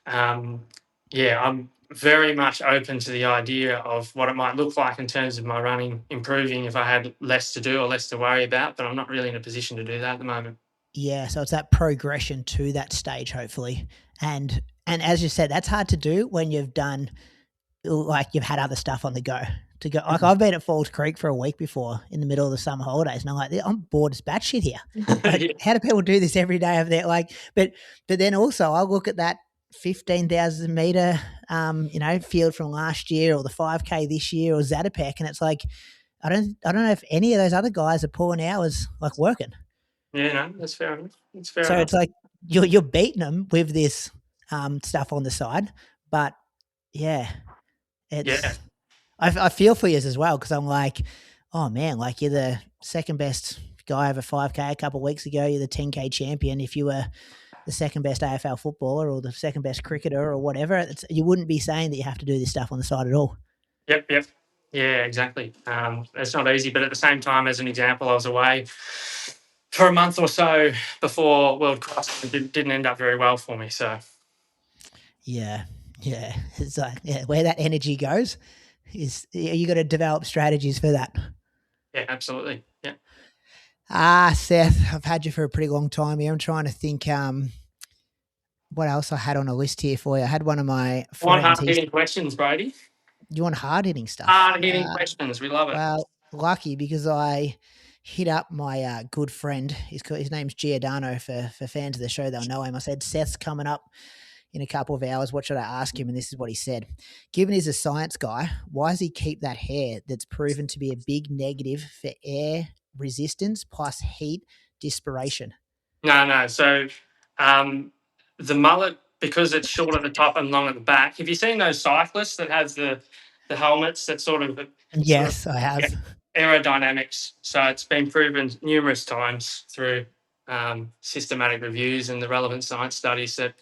I'm very much open to the idea of what it might look like in terms of my running improving if I had less to do or less to worry about, but I'm not really in a position to do that at the moment. Yeah, so it's that progression to that stage, hopefully. And as you said, that's hard to do when you've done, like, you've had other stuff on the go. Like, I've been at Falls Creek for a week before in the middle of the summer holidays, and I'm like, I'm bored as batshit here. Like, how do people do this every day over there? Like, but then also I look at that 15,000 meter, field from last year, or the 5K this year, or Zatopek, and it's like, I don't know if any of those other guys are pulling hours, like, working. Yeah, no, that's fair enough. So it's like you're beating them with this stuff on the side, but I feel for you as well, because I'm like, oh man, like, you're the second best guy over 5K a couple of weeks ago. You're the 10K champion. If you were the second best AFL footballer or the second best cricketer or whatever, you wouldn't be saying that you have to do this stuff on the side at all. Yep. Yeah, exactly. It's not easy, but at the same time, as an example, I was away for a month or so before World Cross. It didn't end up very well for me. So yeah, it's like, where that energy goes is, you got to develop strategies for that. Yeah, absolutely. Yeah. Seth, I've had you for a pretty long time here. I'm trying to think what else I had on a list here for you. I had one of my friends. Hard-hitting questions, Brady. You want hard-hitting stuff? Hard-hitting questions. We love it. Well, lucky, because I hit up my good friend. His name's Giordano. For fans of the show, they'll know him. I said, Seth's coming up in a couple of hours. What should I ask him? And this is what he said. Given he's a science guy, why does he keep that hair that's proven to be a big negative for air resistance plus heat dispersion? No. So the mullet, because it's short at the top and long at the back. Have you seen those cyclists that have the helmets that sort of... Yes, I have. Aerodynamics. So it's been proven numerous times through systematic reviews and the relevant science studies that,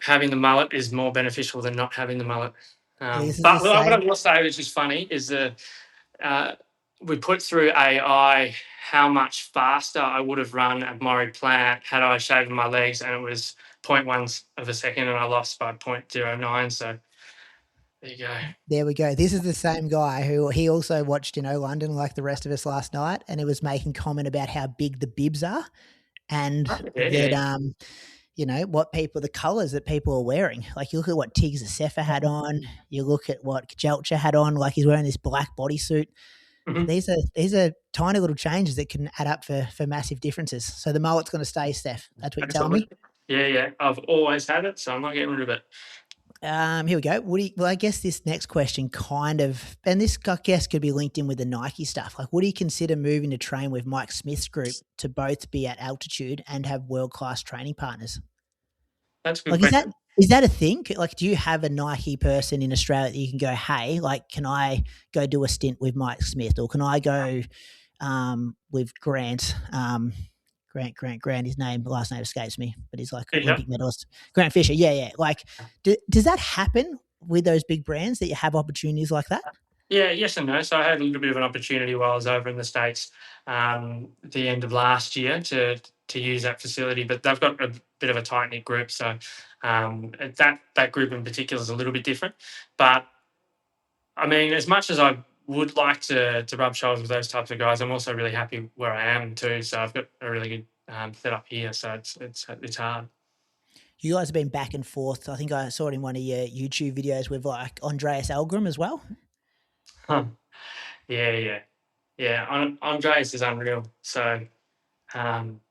having the mullet is more beneficial than not having the mullet. But what I will say, which is funny, is we put through AI how much faster I would have run at Maury Plant had I shaved my legs, and it was 0.1 of a second, and I lost by 0.09. So there you go. There we go. This is the same guy who he also watched, London like the rest of us last night, and he was making comment about how big the bibs are, and that the colours that people are wearing. Like, you look at what Tiggs Assefa had on, you look at what Kajelcha had on, like, he's wearing this black bodysuit. Mhm. These are tiny little changes that can add up for massive differences. So the mullet's going to stay, Steph. That's what you're telling me. Absolutely. Yeah, yeah. I've always had it, so I'm not getting rid of it. Here we go. Well, I guess this next question kind of, and this I guess could be linked in with the Nike stuff. Like, would you consider moving to train with Mike Smith's group to both be at altitude and have world class training partners? That's a good Like, question. is that a thing? Like, do you have a Nike person in Australia that you can go, hey, like, can I go do a stint with Mike Smith, or can I go with Grant? Grant. His last name escapes me, but he's like Yeah. Olympic medalist. Grant Fisher. Yeah, yeah. Like, does that happen with those big brands that you have opportunities like that? Yeah, yes and no. So I had a little bit of an opportunity while I was over in the States, the end of last year to use that facility, but they've got a bit of a tight knit group. So that group in particular is a little bit different. But I mean, as much as I would like to rub shoulders with those types of guys, I'm also really happy where I am too. So I've got a really good setup here. So it's hard. You guys have been back and forth. I think I saw it in one of your YouTube videos with like Andreas Elgrim as well. Huh. Yeah, yeah, yeah. Andreas is unreal. So um,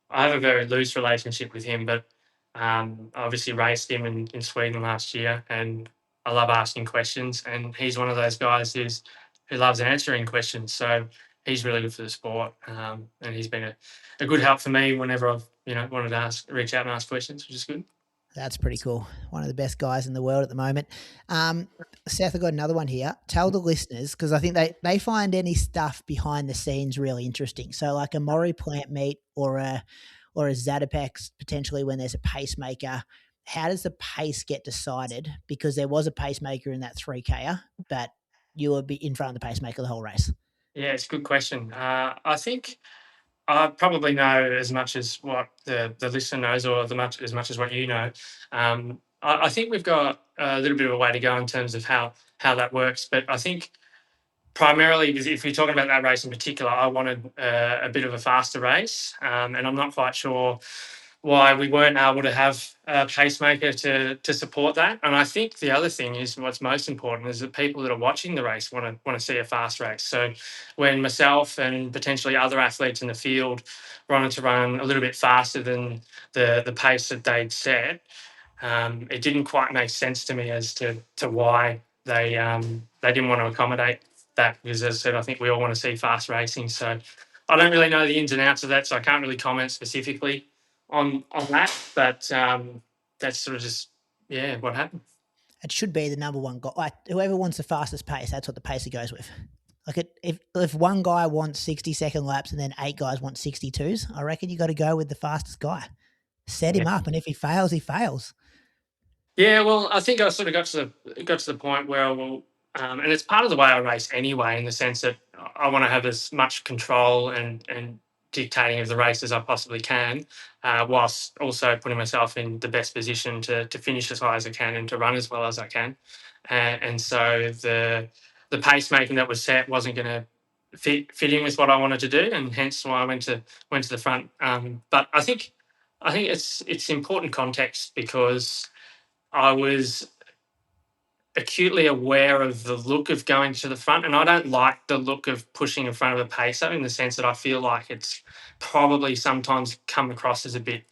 I have a very loose relationship with him, but I obviously raced him in Sweden last year, and I love asking questions. And he's one of those guys who loves answering questions. So he's really good for the sport, and he's been a good help for me whenever I've wanted to reach out and ask questions, which is good. That's pretty cool. One of the best guys in the world at the moment. Um, Seth, I got another one here. Tell the listeners, because I think they find any stuff behind the scenes really interesting. So like a Maury plant meet or a Zadapex potentially when there's a pacemaker. How does the pace get decided? Because there was a pacemaker in that 3K, but you will be in front of the pacemaker the whole race. Yeah, it's a good question. I think I probably know as much as what the listener knows, or as much as what you know. I think we've got a little bit of a way to go in terms of how that works. But I think primarily, if you're talking about that race in particular, I wanted a bit of a faster race, and I'm not quite sure why we weren't able to have a pacemaker to support that. And I think the other thing is what's most important is that people that are watching the race want to see a fast race. So when myself and potentially other athletes in the field wanted to run a little bit faster than the pace that they'd set, it didn't quite make sense to me as to why they didn't want to accommodate that, because as I said, I think we all want to see fast racing. So I don't really know the ins and outs of that, so I can't really comment specifically on that. But that's sort of just what happened. It should be the number one guy. Like whoever wants the fastest pace, that's what the pacer goes with. Like if one guy wants 60-second laps and then 8 guys want 62s, I reckon you got to go with the fastest guy. Set him Yeah. up, and if he fails, he fails. Yeah, well, I think I sort of got to the point where and it's part of the way I race anyway, in the sense that I want to have as much control and dictating of the race as I possibly can, whilst also putting myself in the best position to finish as high as I can and to run as well as I can. And so the pacemaking that was set wasn't going to fit in with what I wanted to do, and hence why I went to the front. But I think it's important context, because I was acutely aware of the look of going to the front, and I don't like the look of pushing in front of the pacer, in the sense that I feel like it's probably sometimes come across as a bit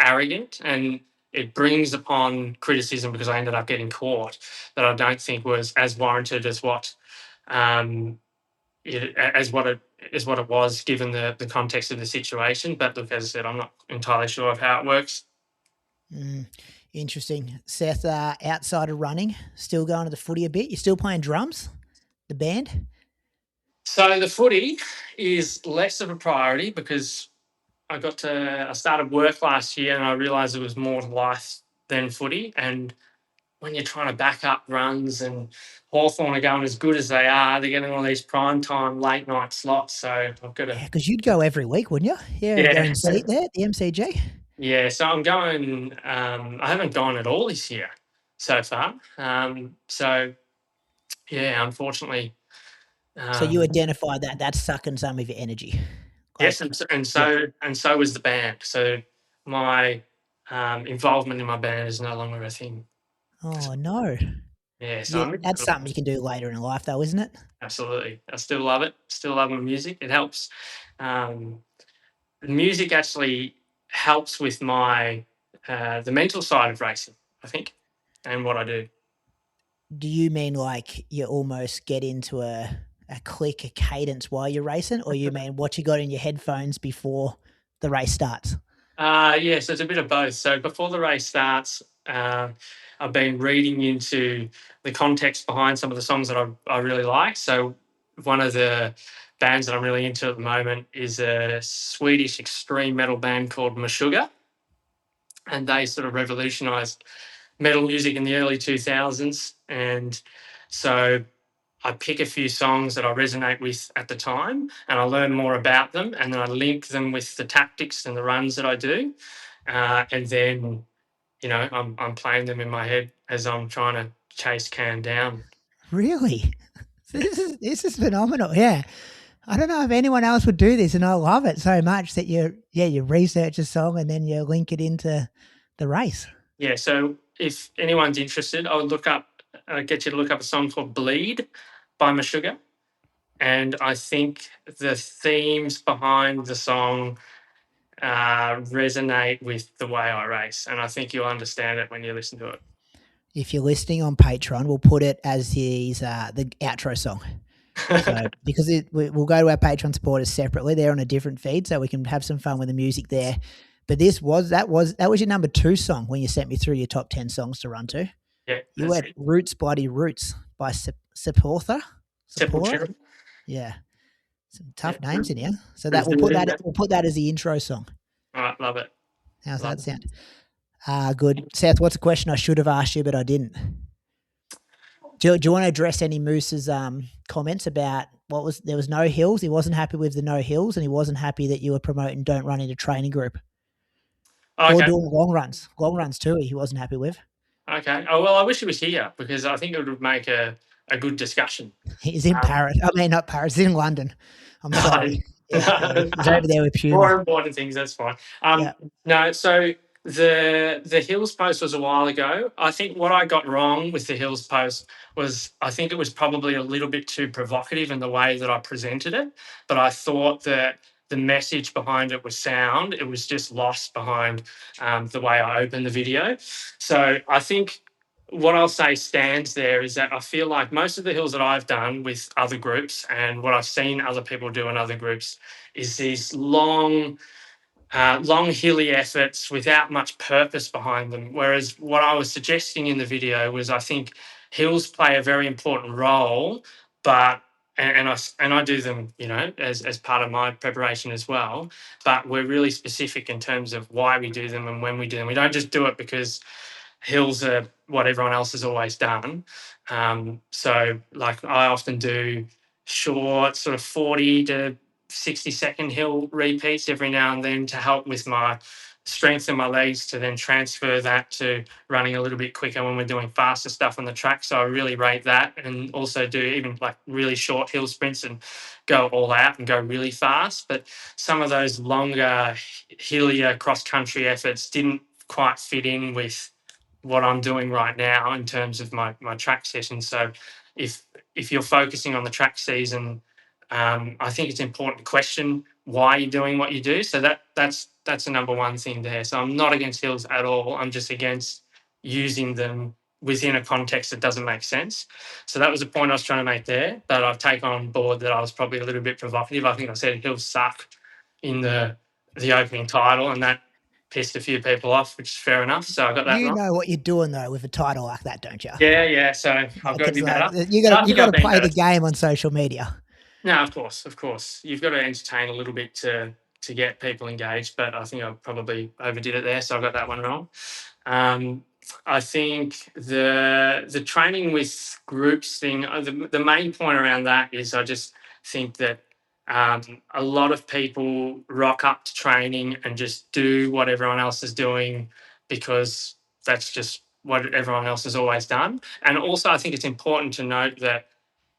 arrogant, and it brings upon criticism, because I ended up getting caught, that I don't think was as warranted as um, what it was, given the context of the situation. But look, as I said, I'm not entirely sure of how it works. Mm, interesting. Seth, outside of running, still going to the footy a bit. You still playing drums? The band? So the footy is less of a priority, because I started work last year, and I realised it was more to life than footy. And when you're trying to back up runs, and Hawthorn are going as good as they are, they're getting all these prime time late night slots. So I've got to, Yeah, because you'd go every week, wouldn't you? Yeah, and go yeah, and seat there at the MCG. yeah. So I'm going. I haven't gone at all this year so far. So yeah, unfortunately. So you Um, identify that that's sucking some of your energy. Yes, Like, and yeah. so was the band. So my involvement in my band is no longer a thing. Oh no. Yeah, so Yeah, I miss it that's a something lot. you can do later in life, though, isn't it? Absolutely. I still love it. Still love my music. It helps. Um, music actually helps with my the mental side of racing, I think, and what I do. Do you mean like you almost get into a click, a cadence while you're racing, or you mean what you got in your headphones before the race starts? Yeah, so it's a bit of both. So before the race starts, I've been reading into the context behind some of the songs that I really like. So one of the bands that I'm really into at the moment is a Swedish extreme metal band called Meshuggah, and they sort of revolutionized metal music in the early 2000s. And so I pick a few songs that I resonate with at the time, and I learn more about them, and then I link them with the tactics and the runs that I do, and then I'm playing them in my head as I'm trying to chase Cam down. Really? This is phenomenal. Yeah. I don't know if anyone else would do this, and I love it so much that you research a song and then you link it into the race. Yeah, so if anyone's interested, I would get you to look up a song called "Bleed" by Meshuggah, and I think the themes behind the song resonate with the way I race, and I think you'll understand it when you listen to it. If you're listening on Patreon, we'll put it as his the outro song. So because we'll go to our Patreon supporters separately, they're on a different feed, so we can have some fun with the music there. But that was your number 2 song when you sent me through your top 10 songs to run to. Yeah, You that's went it. Roots Bloody Roots by Sepultura. Sepultura? Sepultura. Yeah. Some Yeah, tough names in here. So that Brazilian. we'll put that as the intro song. All right, love it. How's Love that it. sound? Good. Seth, what's a question I should have asked you, but I didn't? Do you want to address any Moose's comments about there was no hills? He wasn't happy with the no hills, and he wasn't happy that you were promoting Don't Run Into Training Group or Okay. doing long runs too. He wasn't happy with. Okay. Oh well, I wish he was here because I think it would make a good discussion. He's in Um, Paris. I mean, not Paris. He's in London. I'm sorry. Yeah, he's over there with Puma. More important things. That's fine. Yeah. No. So the Hills post was a while ago. I think what I got wrong with the Hills post was I think it was probably a little bit too provocative in the way that I presented it. But I thought that the message behind it was sound. It was just lost behind the way I opened the video. So I think what I'll say stands there is that I feel like most of the hills that I've done with other groups and what I've seen other people do in other groups is these long hilly efforts without much purpose behind them. Whereas what I was suggesting in the video was I think hills play a very important role, but and I do them, as part of my preparation as well. But we're really specific in terms of why we do them and when we do them. We don't just do it because hills are what everyone else has always done. So, like, I often do short, sort of 40 to 60-second hill repeats every now and then to help with my strength in my legs to then transfer that to running a little bit quicker when we're doing faster stuff on the track. So I really rate that, and also do even like really short hill sprints and go all out and go really fast. But some of those longer, hillier cross country efforts didn't quite fit in with what I'm doing right now in terms of my track sessions. So if you're focusing on the track season, I think it's important to question why you're doing what you do. So that's the number one thing there. So I'm not against hills at all. I'm just against using them within a context that doesn't make sense. So that was the point I was trying to make there. But I've taken on board that I was probably a little bit provocative. I think I said hills suck in the opening title, and that pissed a few people off, which is fair enough. So I got that You wrong. know what you're doing though with a title like that, don't you? Yeah, yeah. So I've got to Because be better. you I think got I've to been play better. the game on social media. No, of course, of course. You've got to entertain a little bit to get people engaged, but I think I probably overdid it there, so I got that one wrong. Um, I think the training with groups thing, the main point around that is I just think that a lot of people rock up to training and just do what everyone else is doing because that's just what everyone else has always done. And also, I think it's important to note that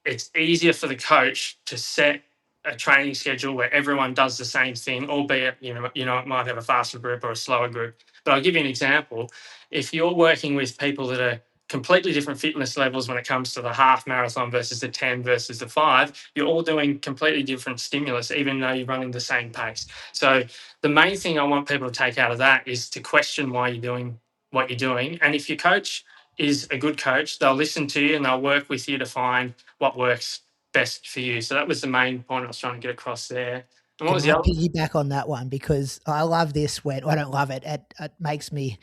it's easier for the coach to set a training schedule where everyone does the same thing, albeit it might have a faster group or a slower group. But I'll give you an example. If you're working with people that are completely different fitness levels when it comes to the half marathon versus the 10 versus the 5. You're all doing completely different stimulus, even though you're running the same pace. So the main thing I want people to take out of that is to question why you're doing what you're doing. And if your coach is a good coach, they'll listen to you and they'll work with you to find what works best for you. So that was the main point I was trying to get across there. And what Can was I the other? piggyback on that one? Because I love this when I don't love it. It makes me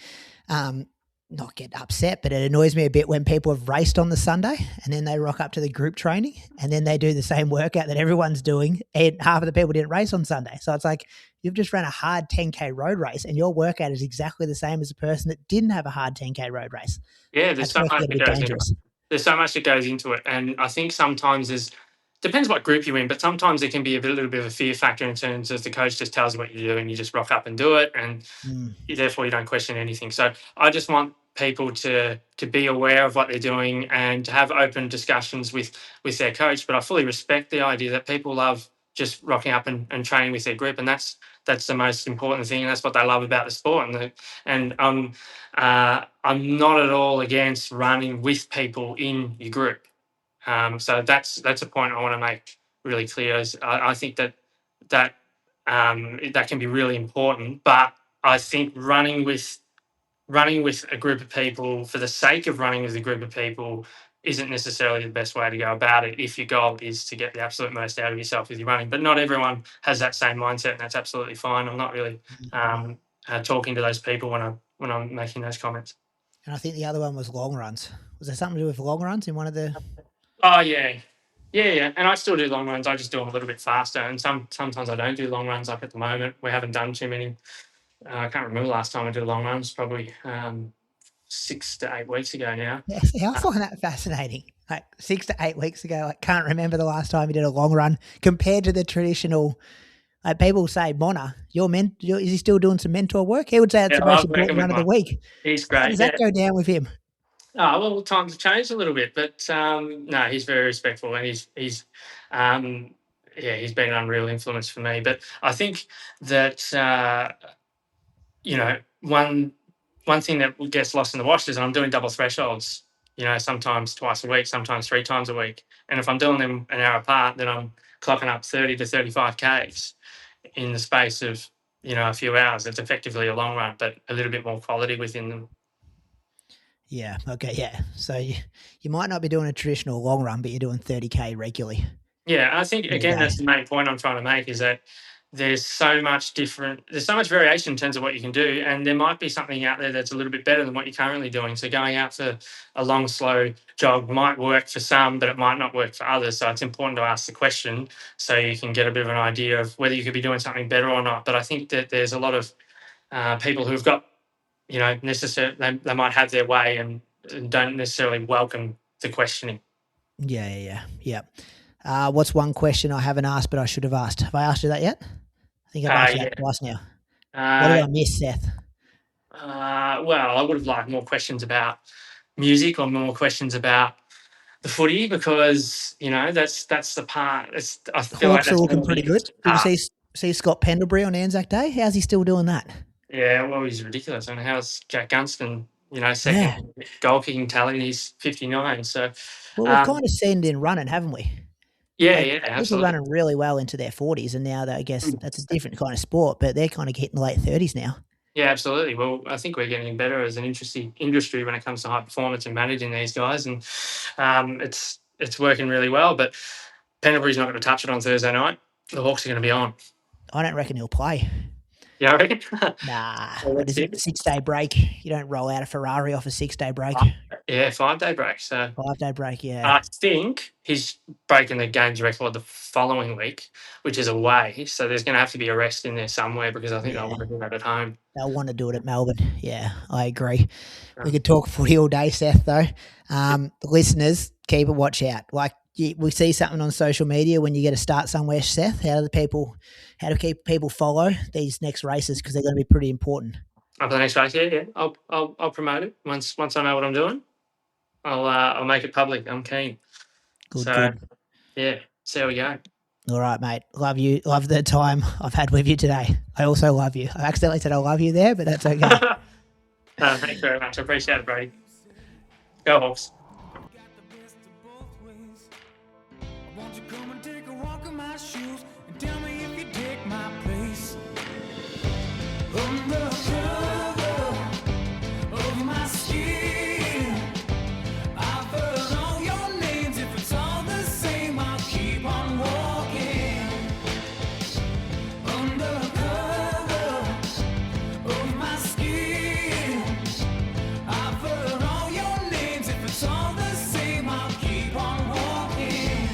not get upset, but it annoys me a bit when people have raced on the Sunday and then they rock up to the group training and then they do the same workout that everyone's doing and half of the people didn't race on Sunday. So it's like you've just ran a hard 10K road race and your workout is exactly the same as a person that didn't have a hard 10K road race. Yeah, That's where it gets a bit dangerous. There's so much that goes into it. And I think sometimes depends what group you're in, but sometimes there can be a little bit of a fear factor in terms of the coach just tells you what you do and you just rock up and do it. And therefore you don't question anything. So I just want people to be aware of what they're doing and to have open discussions with their coach. But I fully respect the idea that people love just rocking up and training with their group. And that's the most important thing. And that's what they love about the sport. And I'm not at all against running with people in your group. So that's a point I want to make really clear. I think that can be really important. But I think running with a group of people for the sake of running with a group of people isn't necessarily the best way to go about it if your goal is to get the absolute most out of yourself with your running. But not everyone has that same mindset, and that's absolutely fine. I'm not really talking to those people when I'm making those comments. And I think the other one was long runs. Was there something to do with long runs in one of the... Oh, yeah. Yeah. And I still do long runs. I just do them a little bit faster. And sometimes I don't do long runs. Like at the moment, we haven't done too many. I can't remember the last time I did long runs, probably 6 to 8 weeks ago now. Yeah, see, I find that fascinating. Like 6 to 8 weeks ago, I can't remember the last time you did a long run compared to the traditional. Like people say, Mona, is he still doing some mentor work? He would say it's the most important run of the week. He's great. How does that go down with him? Oh, well, times have changed a little bit, but no, he's very respectful and he's been an unreal influence for me. But I think that one thing that gets lost in the wash is I'm doing double thresholds. Sometimes twice a week, sometimes 3 times a week, and if I'm doing them an hour apart, then I'm clocking up 30 to 35 Ks in the space of a few hours. It's effectively a long run, but a little bit more quality within them. Yeah. Okay. Yeah. So you might not be doing a traditional long run, but you're doing 30K regularly. Yeah, I think again that's the main point I'm trying to make is that there's so much variation in terms of what you can do, and there might be something out there that's a little bit better than what you're currently doing. So going out for a long, slow jog might work for some, but it might not work for others. So it's important to ask the question so you can get a bit of an idea of whether you could be doing something better or not. But I think that there's a lot of people who've got, they might have their way and don't necessarily welcome the questioning. Yeah. What's one question I haven't asked but I should have asked? Have I asked you that yet? I think I've asked you that twice now. What did I miss, Seth? Well, I would have liked more questions about music or more questions about the footy because that's the part. I feel Hawks are looking pretty good. Did you see Scott Pendlebury on Anzac Day? How's he still doing that? Yeah, well, he's ridiculous. And how's Jack Gunston? Second goal kicking tally, and he's 59. So, well, we've kind of seen in running, haven't we? Yeah, absolutely. People running really well into their 40s, and now I guess that's a different kind of sport, but they're kind of hitting the late 30s now. Yeah, absolutely. Well, I think we're getting better as an industry when it comes to high performance and managing these guys, and it's working really well. But Pendlebury's not going to touch it on Thursday night. The Hawks are going to be on. I don't reckon he'll play. Yeah, I reckon. Nah, what is it? 6-day break. You don't roll out a Ferrari off a 6-day break. 5-day break. So 5-day break. Yeah. I think he's breaking the games record the following week, which is away. So there's going to have to be a rest in there somewhere because I think they'll want to do that at home. They'll want to do it at Melbourne. Yeah, I agree. We could talk footy all day, Seth. Though, the listeners, keep a watch out. Like we see something on social media when you get to start somewhere, Seth. How do people follow these next races because they're going to be pretty important. For the next race, yeah. I'll promote it once I know what I'm doing. I'll make it public. I'm keen. Good. Yeah, see how we go. All right, mate. Love you. Love the time I've had with you today. I also love you. I accidentally said I love you there, but that's okay. Thanks very much. I appreciate it, Brady. Go Hawks. Got the best of both ways. Won't you come and take a walk in my shoes and tell me if you take my place? Undercover of my skin, I've heard all your names. If it's all the same, I'll keep on walking. Undercover of my skin, I've heard all your names. If it's all the same, I'll keep on walking.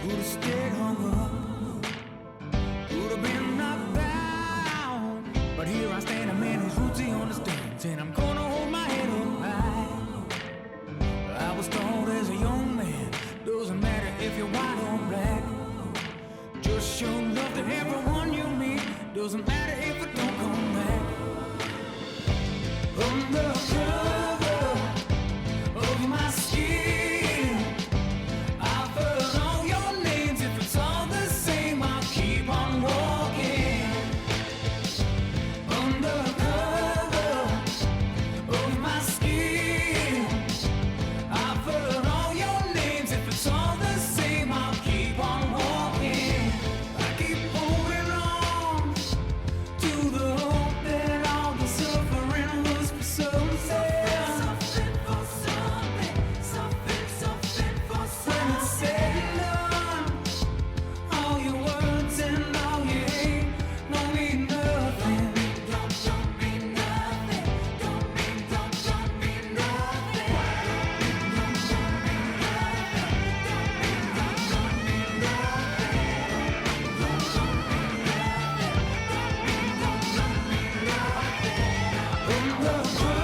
Who'd have stayed hung up? Who'd have been knocked down? But here I stand, a man whose roots he understands, and I'm gonna hold my head up high. I was told as a young man, doesn't matter if you're white or black. Just show love to everyone you meet. Doesn't matter if it don't come back. Undercover of my skin, I've heard all your names. If it's all the same, I'll keep on walking. Undercover of my skin, I've heard all your names. If it's all the same, I'll keep on walking. I keep holding on to the hope that all the suffering was for something. Something for something. Something for something. When it's said and done, all your words and all your hate don't mean nothing. Don't mean nothing. Don't mean nothing. Undercover